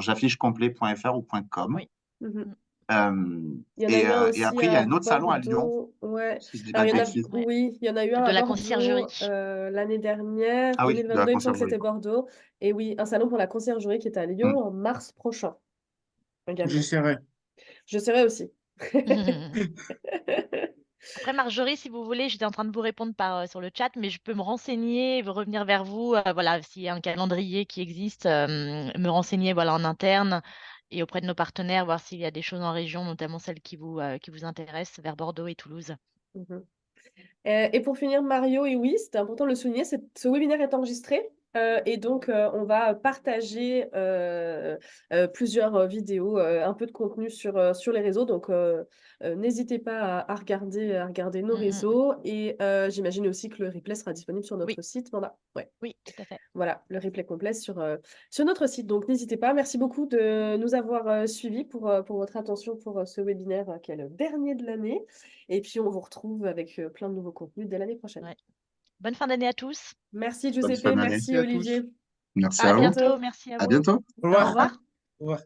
Speaker 1: j'affichecomplet.fr ou .com.
Speaker 2: Oui.
Speaker 3: Mhm.
Speaker 1: Euh,
Speaker 3: Il y en a eu un
Speaker 1: et
Speaker 3: aussi
Speaker 1: après, il y a
Speaker 3: à
Speaker 1: un autre salon à Lyon,
Speaker 3: Bordeaux. Ouais.
Speaker 1: si je ne dis pas
Speaker 3: Alors,
Speaker 1: de bêtises.
Speaker 2: Ouais.
Speaker 3: oui, il y en a eu un
Speaker 2: De
Speaker 3: à
Speaker 2: la
Speaker 3: Bordeaux
Speaker 2: conciergerie.
Speaker 3: l'année dernière,
Speaker 1: Ah oui, de la
Speaker 3: 2022, il me semble que
Speaker 1: conciergerie.
Speaker 3: c'était Bordeaux. Et oui, un salon pour la conciergerie qui est à Lyon
Speaker 1: Mm.
Speaker 3: en mars prochain également.
Speaker 4: J'essaierai.
Speaker 3: Je serai aussi.
Speaker 2: Après, Marjorie, si vous voulez, j'étais en train de vous répondre sur le chat, mais je peux me renseigner et revenir vers vous. Voilà, s'il y a un calendrier qui existe, me renseigner voilà, en interne et auprès de nos partenaires, voir s'il y a des choses en région, notamment celles qui vous intéressent, vers Bordeaux et Toulouse.
Speaker 3: Mhm. Et pour finir, Mario, et oui, c'était important de le souligner, ce webinaire est enregistré. Et donc, on va partager plusieurs vidéos, un peu de contenu sur les réseaux. Donc, n'hésitez pas à regarder nos
Speaker 2: Mm, mm.
Speaker 3: réseaux. Et j'imagine aussi que le replay sera disponible sur
Speaker 2: Oui,
Speaker 3: notre site. Voilà, ouais.
Speaker 2: oui, tout à fait.
Speaker 3: Voilà, le replay complet sur notre site. Donc, n'hésitez pas. Merci beaucoup de nous avoir suivis pour votre attention pour ce webinaire qui est le dernier de l'année. Et puis, on vous retrouve avec plein de nouveaux contenus dès l'année prochaine.
Speaker 2: Ouais. Bonne fin d'année à tous.
Speaker 3: Merci
Speaker 1: Bonne
Speaker 3: Giuseppe,
Speaker 1: fin d'année.
Speaker 3: merci
Speaker 5: Merci à tous.
Speaker 3: Olivier.
Speaker 1: Merci
Speaker 3: À
Speaker 1: à vous.
Speaker 3: bientôt.
Speaker 2: Merci à
Speaker 1: À
Speaker 2: vous.
Speaker 1: bientôt.
Speaker 4: Au
Speaker 3: Au
Speaker 4: revoir.
Speaker 3: revoir.
Speaker 4: Au revoir.